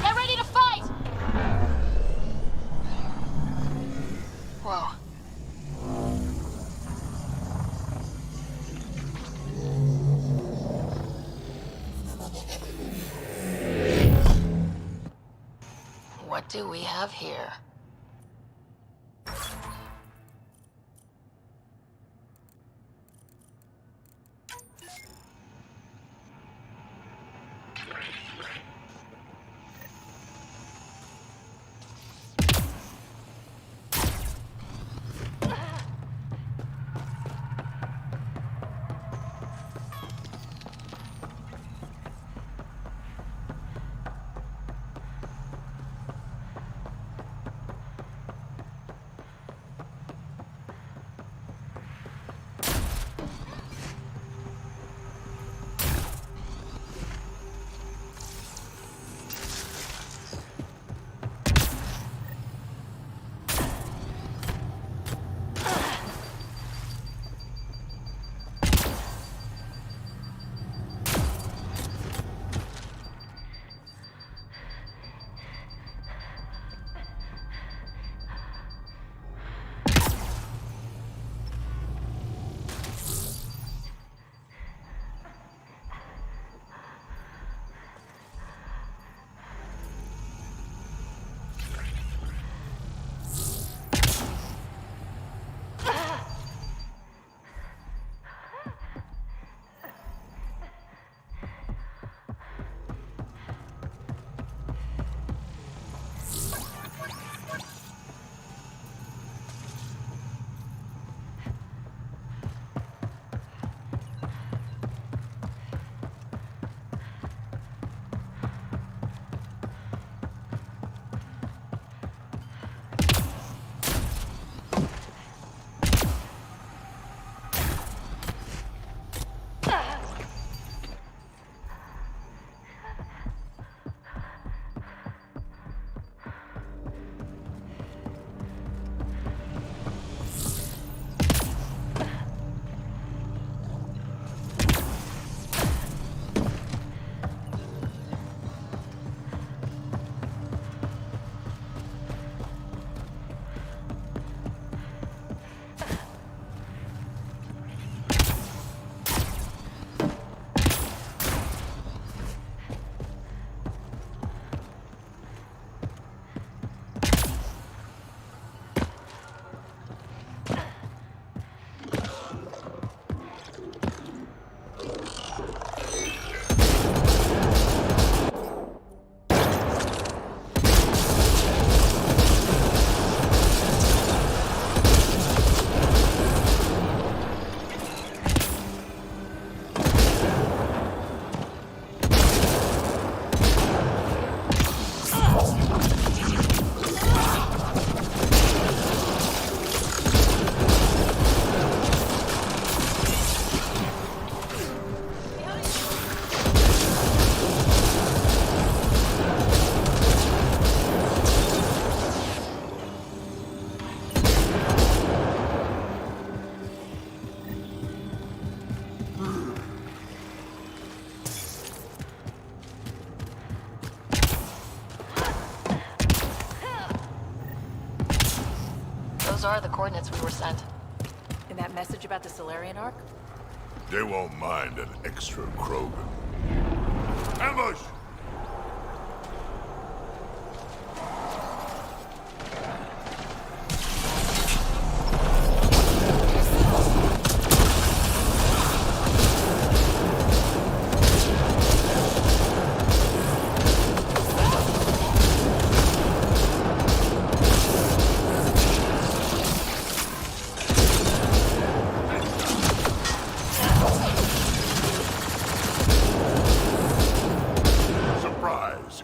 Get ready to fight! Whoa. What do we have here? are the coordinates we were sent. And that message about the Solarian Ark? They won't mind an extra Krogan. Ambush!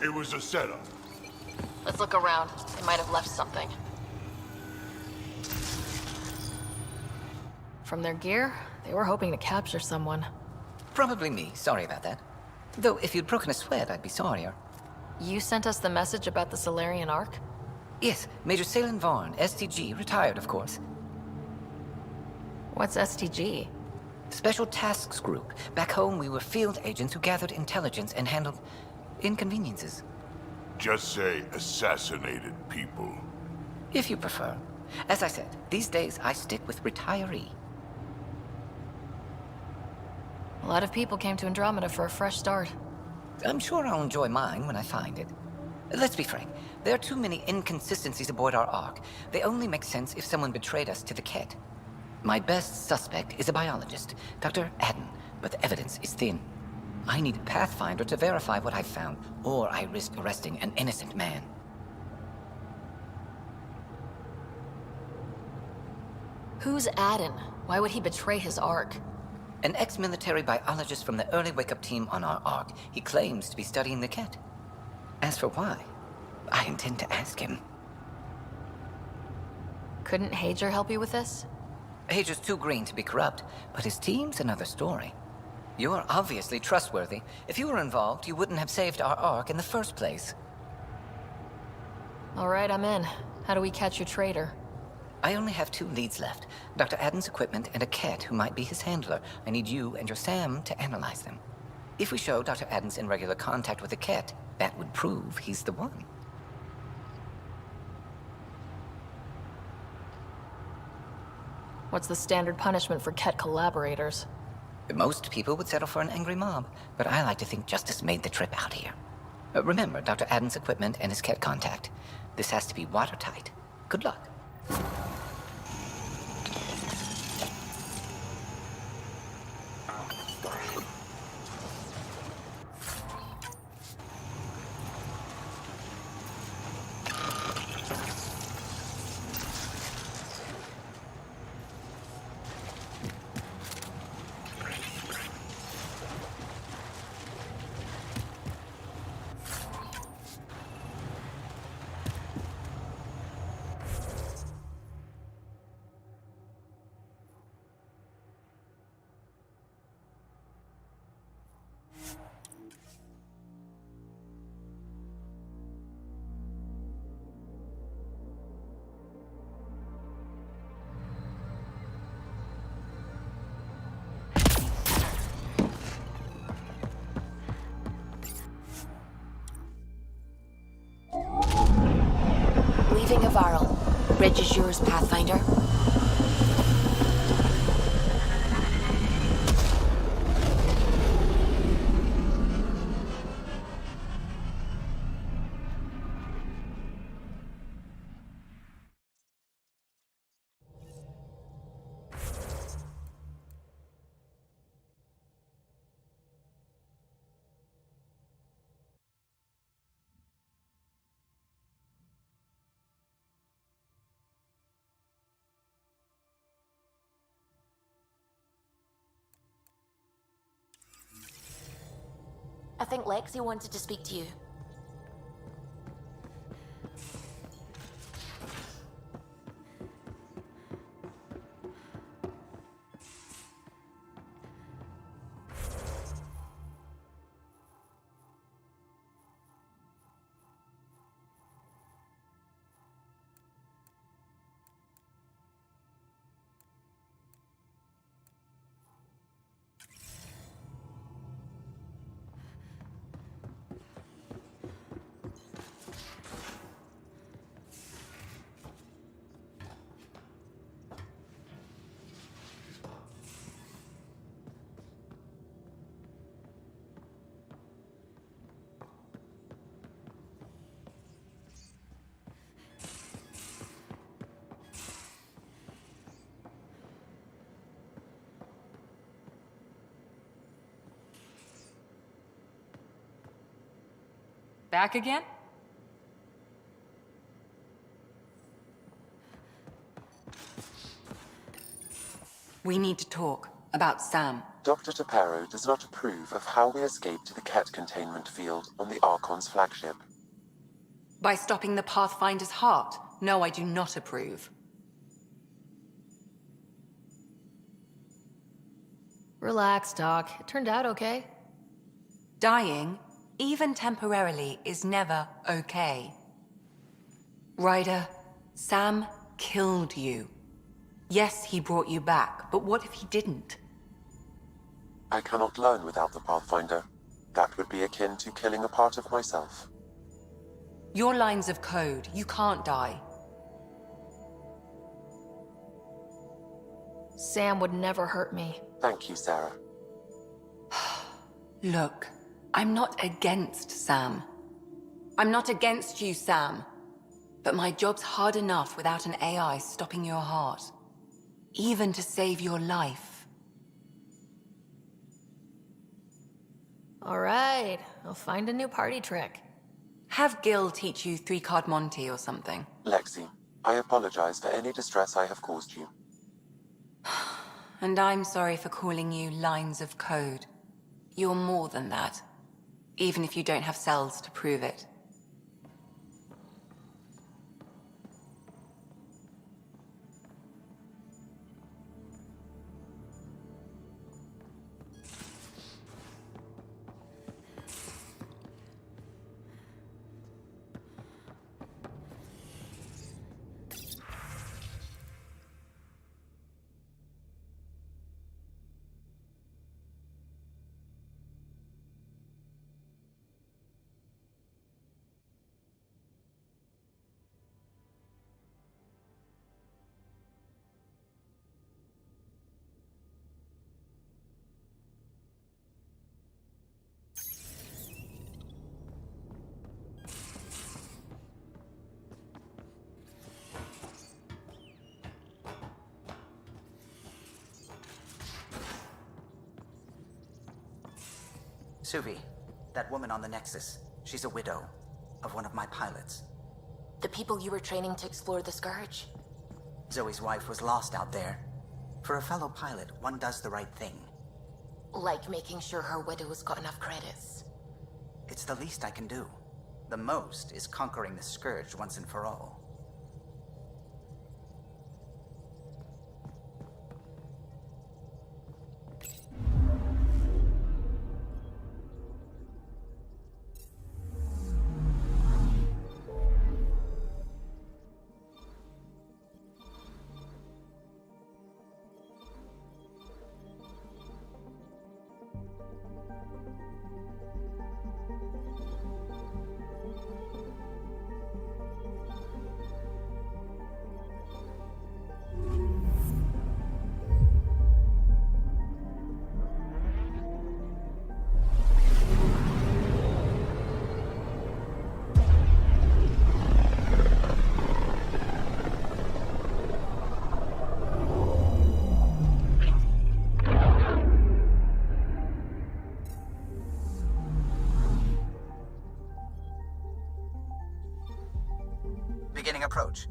It was a setup. Let's look around. They might have left something. From their gear, they were hoping to capture someone. Probably me. Sorry about that. Though, if you'd broken a sweat, I'd be sorrier. You sent us the message about the Solarian Ark? Yes, Major Salen Vaughn, STG, retired, of course. What's STG? Special Tasks Group. Back home, we were field agents who gathered intelligence and handled inconveniences. Just say assassinated people. If you prefer. As I said, these days I stick with retiree. A lot of people came to Andromeda for a fresh start. I'm sure I'll enjoy mine when I find it. Let's be frank, there are too many inconsistencies aboard our Ark. They only make sense if someone betrayed us to the Ket. My best suspect is a biologist, Dr. Adden, but the evidence is thin. I need a Pathfinder to verify what I've found, or I risk arresting an innocent man. Who's Adden? Why would he betray his Ark? An ex-military biologist from the early wake-up team on our Ark. He claims to be studying the Ket. As for why, I intend to ask him. Couldn't Hager help you with this? Hager's too green to be corrupt, but his team's another story. You're obviously trustworthy. If you were involved, you wouldn't have saved our Ark in the first place. All right, I'm in. How do we catch your traitor? I only have 2 leads left. Dr. Adden's equipment and a Ket who might be his handler. I need you and your Sam to analyze them. If we show Dr. Adden's in regular contact with the Ket, that would prove he's the one. What's the standard punishment for Ket collaborators? Most people would settle for an angry mob, but I like to think justice made the trip out here. Remember Dr. Adden's equipment and his Ket contact. This has to be watertight. Good luck. Leaving Avarl. Reg is yours, Pathfinder. I think Lexi wanted to speak to you. Back again? We need to talk about Sam. Dr. Taparo does not approve of how we escaped to the Ket containment field on the Archon's flagship. By stopping the Pathfinder's heart? No, I do not approve. Relax, Doc. It turned out okay. Dying, even temporarily, is never okay. Ryder, Sam killed you. Yes, he brought you back, but what if he didn't? I cannot learn without the Pathfinder. That would be akin to killing a part of myself. Your lines of code, you can't die. Sam would never hurt me. Thank you, Sarah. Look, I'm not against Sam. I'm not against you, Sam. But my job's hard enough without an AI stopping your heart. Even to save your life. All right, I'll find a new party trick. Have Gil teach you three-card Monty or something. Lexi, I apologize for any distress I have caused you. And I'm sorry for calling you lines of code. You're more than that. Even if you don't have cells to prove it. Suvi, that woman on the Nexus, she's a widow of one of my pilots. The people you were training to explore the Scourge? Zoe's wife was lost out there. For a fellow pilot, one does the right thing. Like making sure her widow's got enough credits. It's the least I can do. The most is conquering the Scourge once and for all. Beginning approach.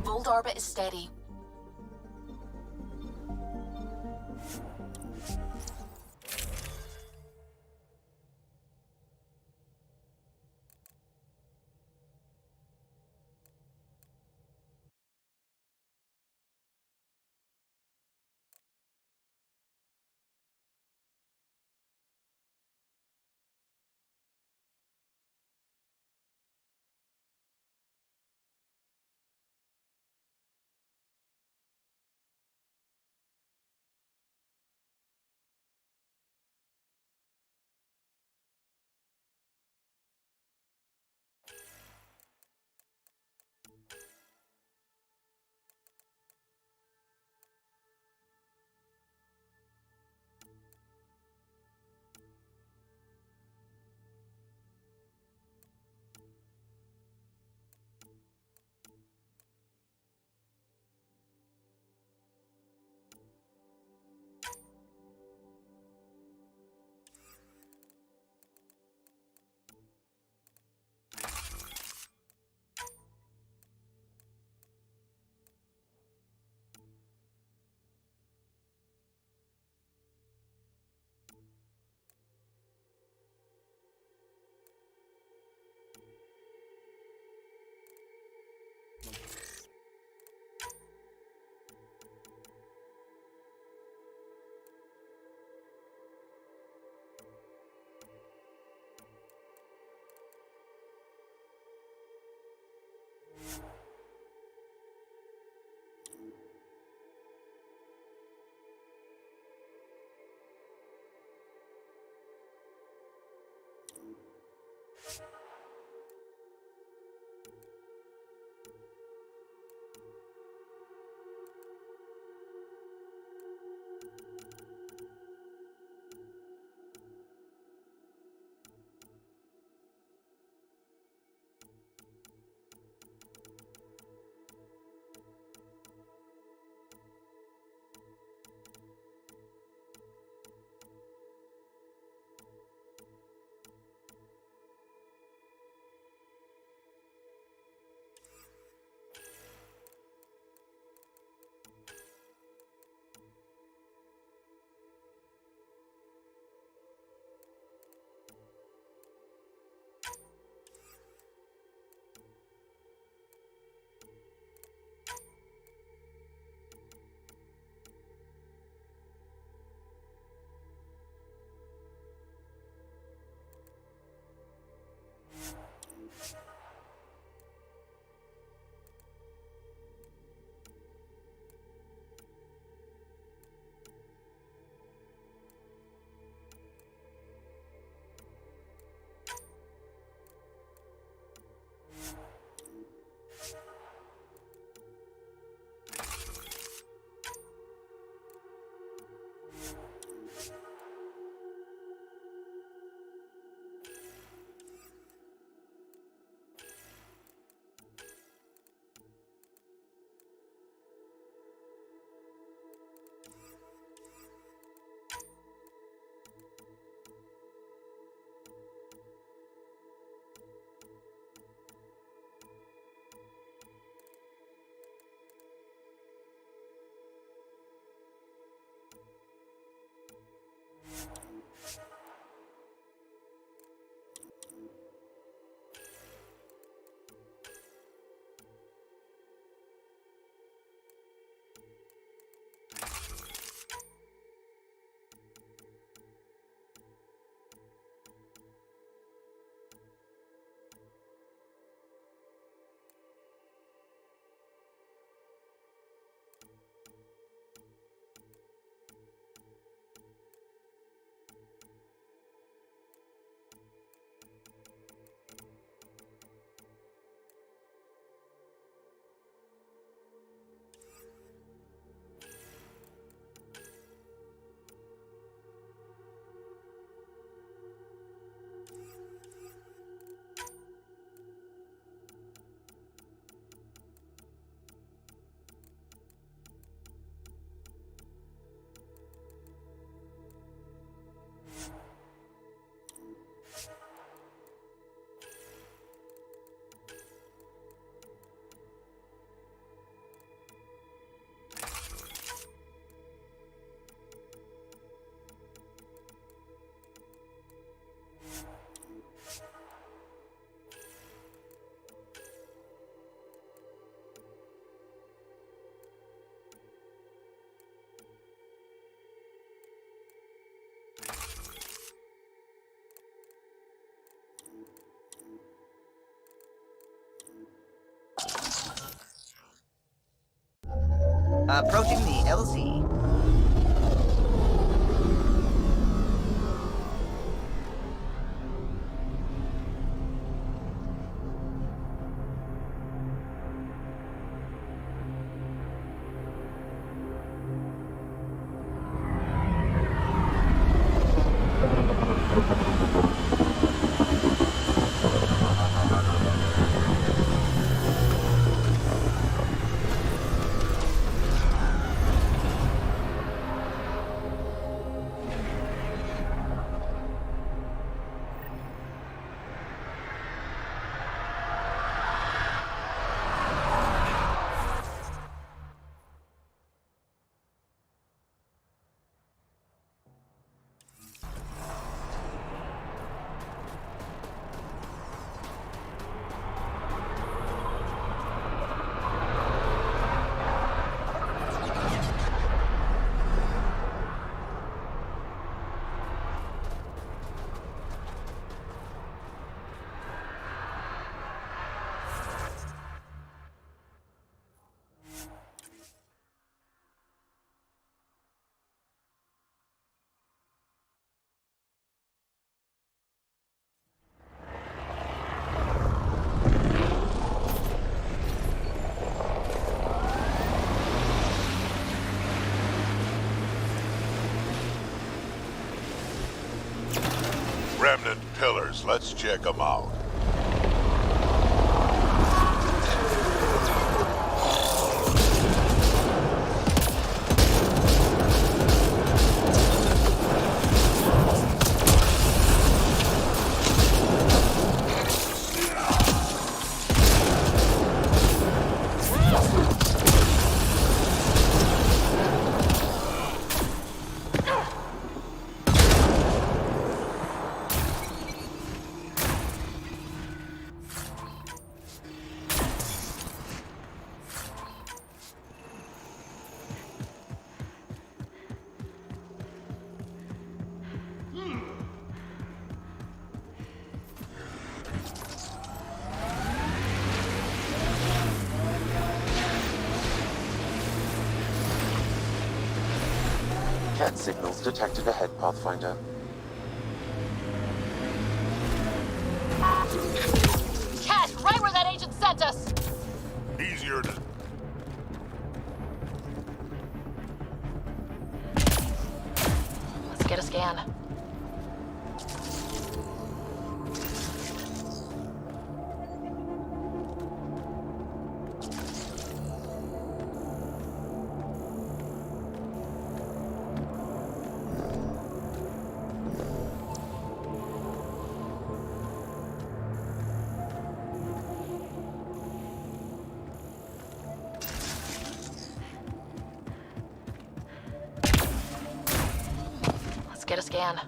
Bold orbit is steady. Approaching the LZ. Remnant pillars, let's check them out. Cat signals detected ahead, Pathfinder. Cat, right where that agent sent us! Easier to... Let's get a scan. Get a scan.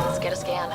Let's get a scan.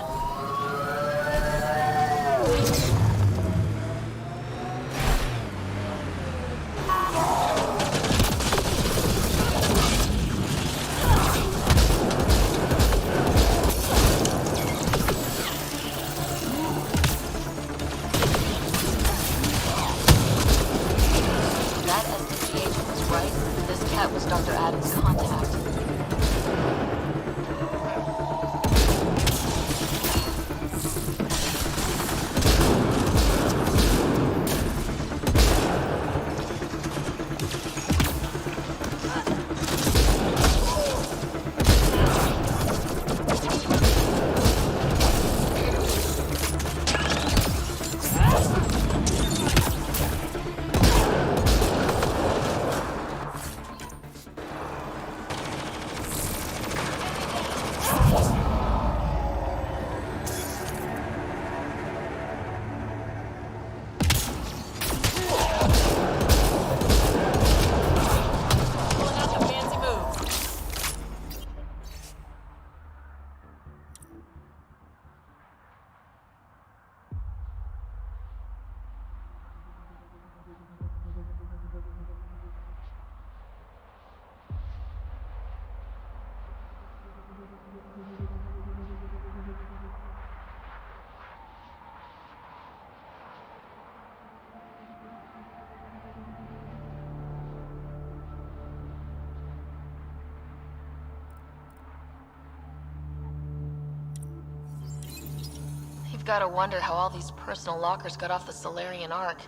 You've gotta wonder how all these personal lockers got off the Solarian Ark.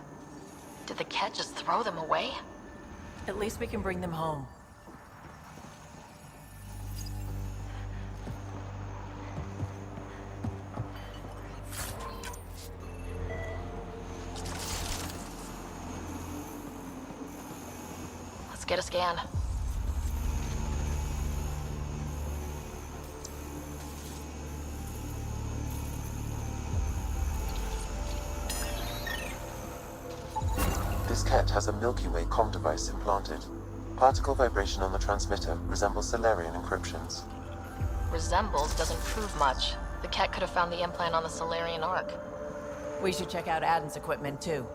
Did the Ket just throw them away? At least we can bring them home. Let's get a scan. This Ket has a Milky Way comm device implanted. Particle vibration on the transmitter resembles Solarian encryptions. Resembles doesn't prove much. The Ket could have found the implant on the Solarian Ark. We should check out Aden's equipment, too.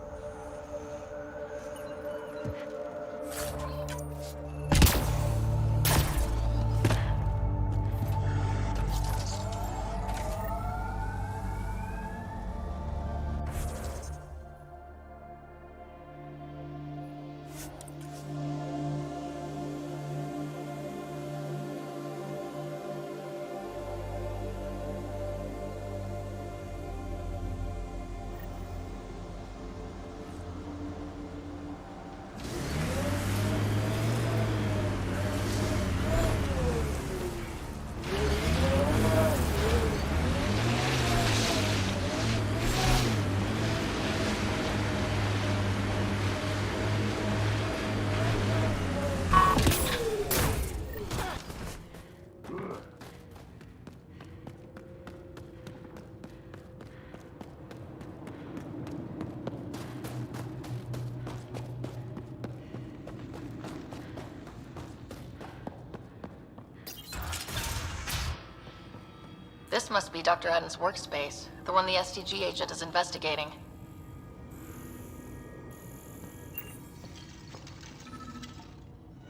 This must be Dr. Aden's workspace, the one the SDG agent is investigating.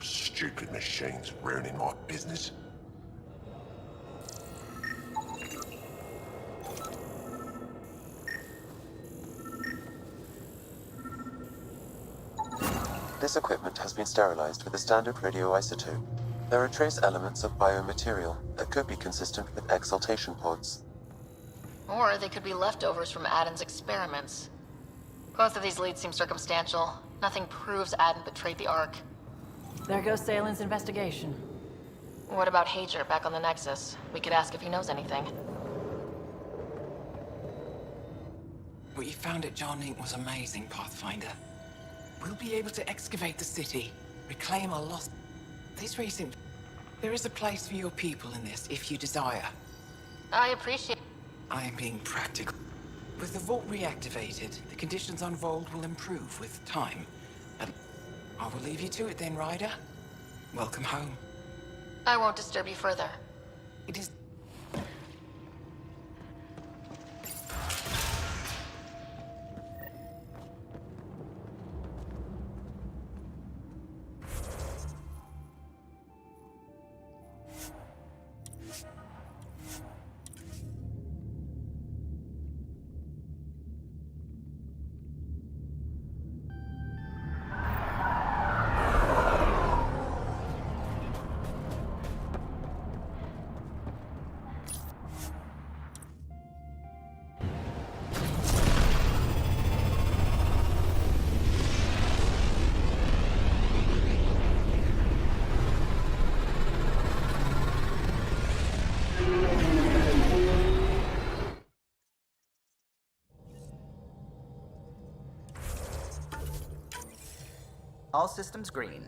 Stupid machines ruining my business. This equipment has been sterilized with a standard radioisotope. There are trace elements of biomaterial that could be consistent with exaltation pods. Or they could be leftovers from Aden's experiments. Both of these leads seem circumstantial. Nothing proves Aden betrayed the Ark. There goes Salen's investigation. What about Hager back on the Nexus? We could ask if he knows anything. What you found at John Inc. was amazing, Pathfinder. We'll be able to excavate the city, reclaim our lost... There is a place for your people in this, if you desire. I appreciate... I am being practical. With the vault reactivated, the conditions on Vold will improve with time. And I will leave you to it then, Ryder. Welcome home. I won't disturb you further. It is... All systems green.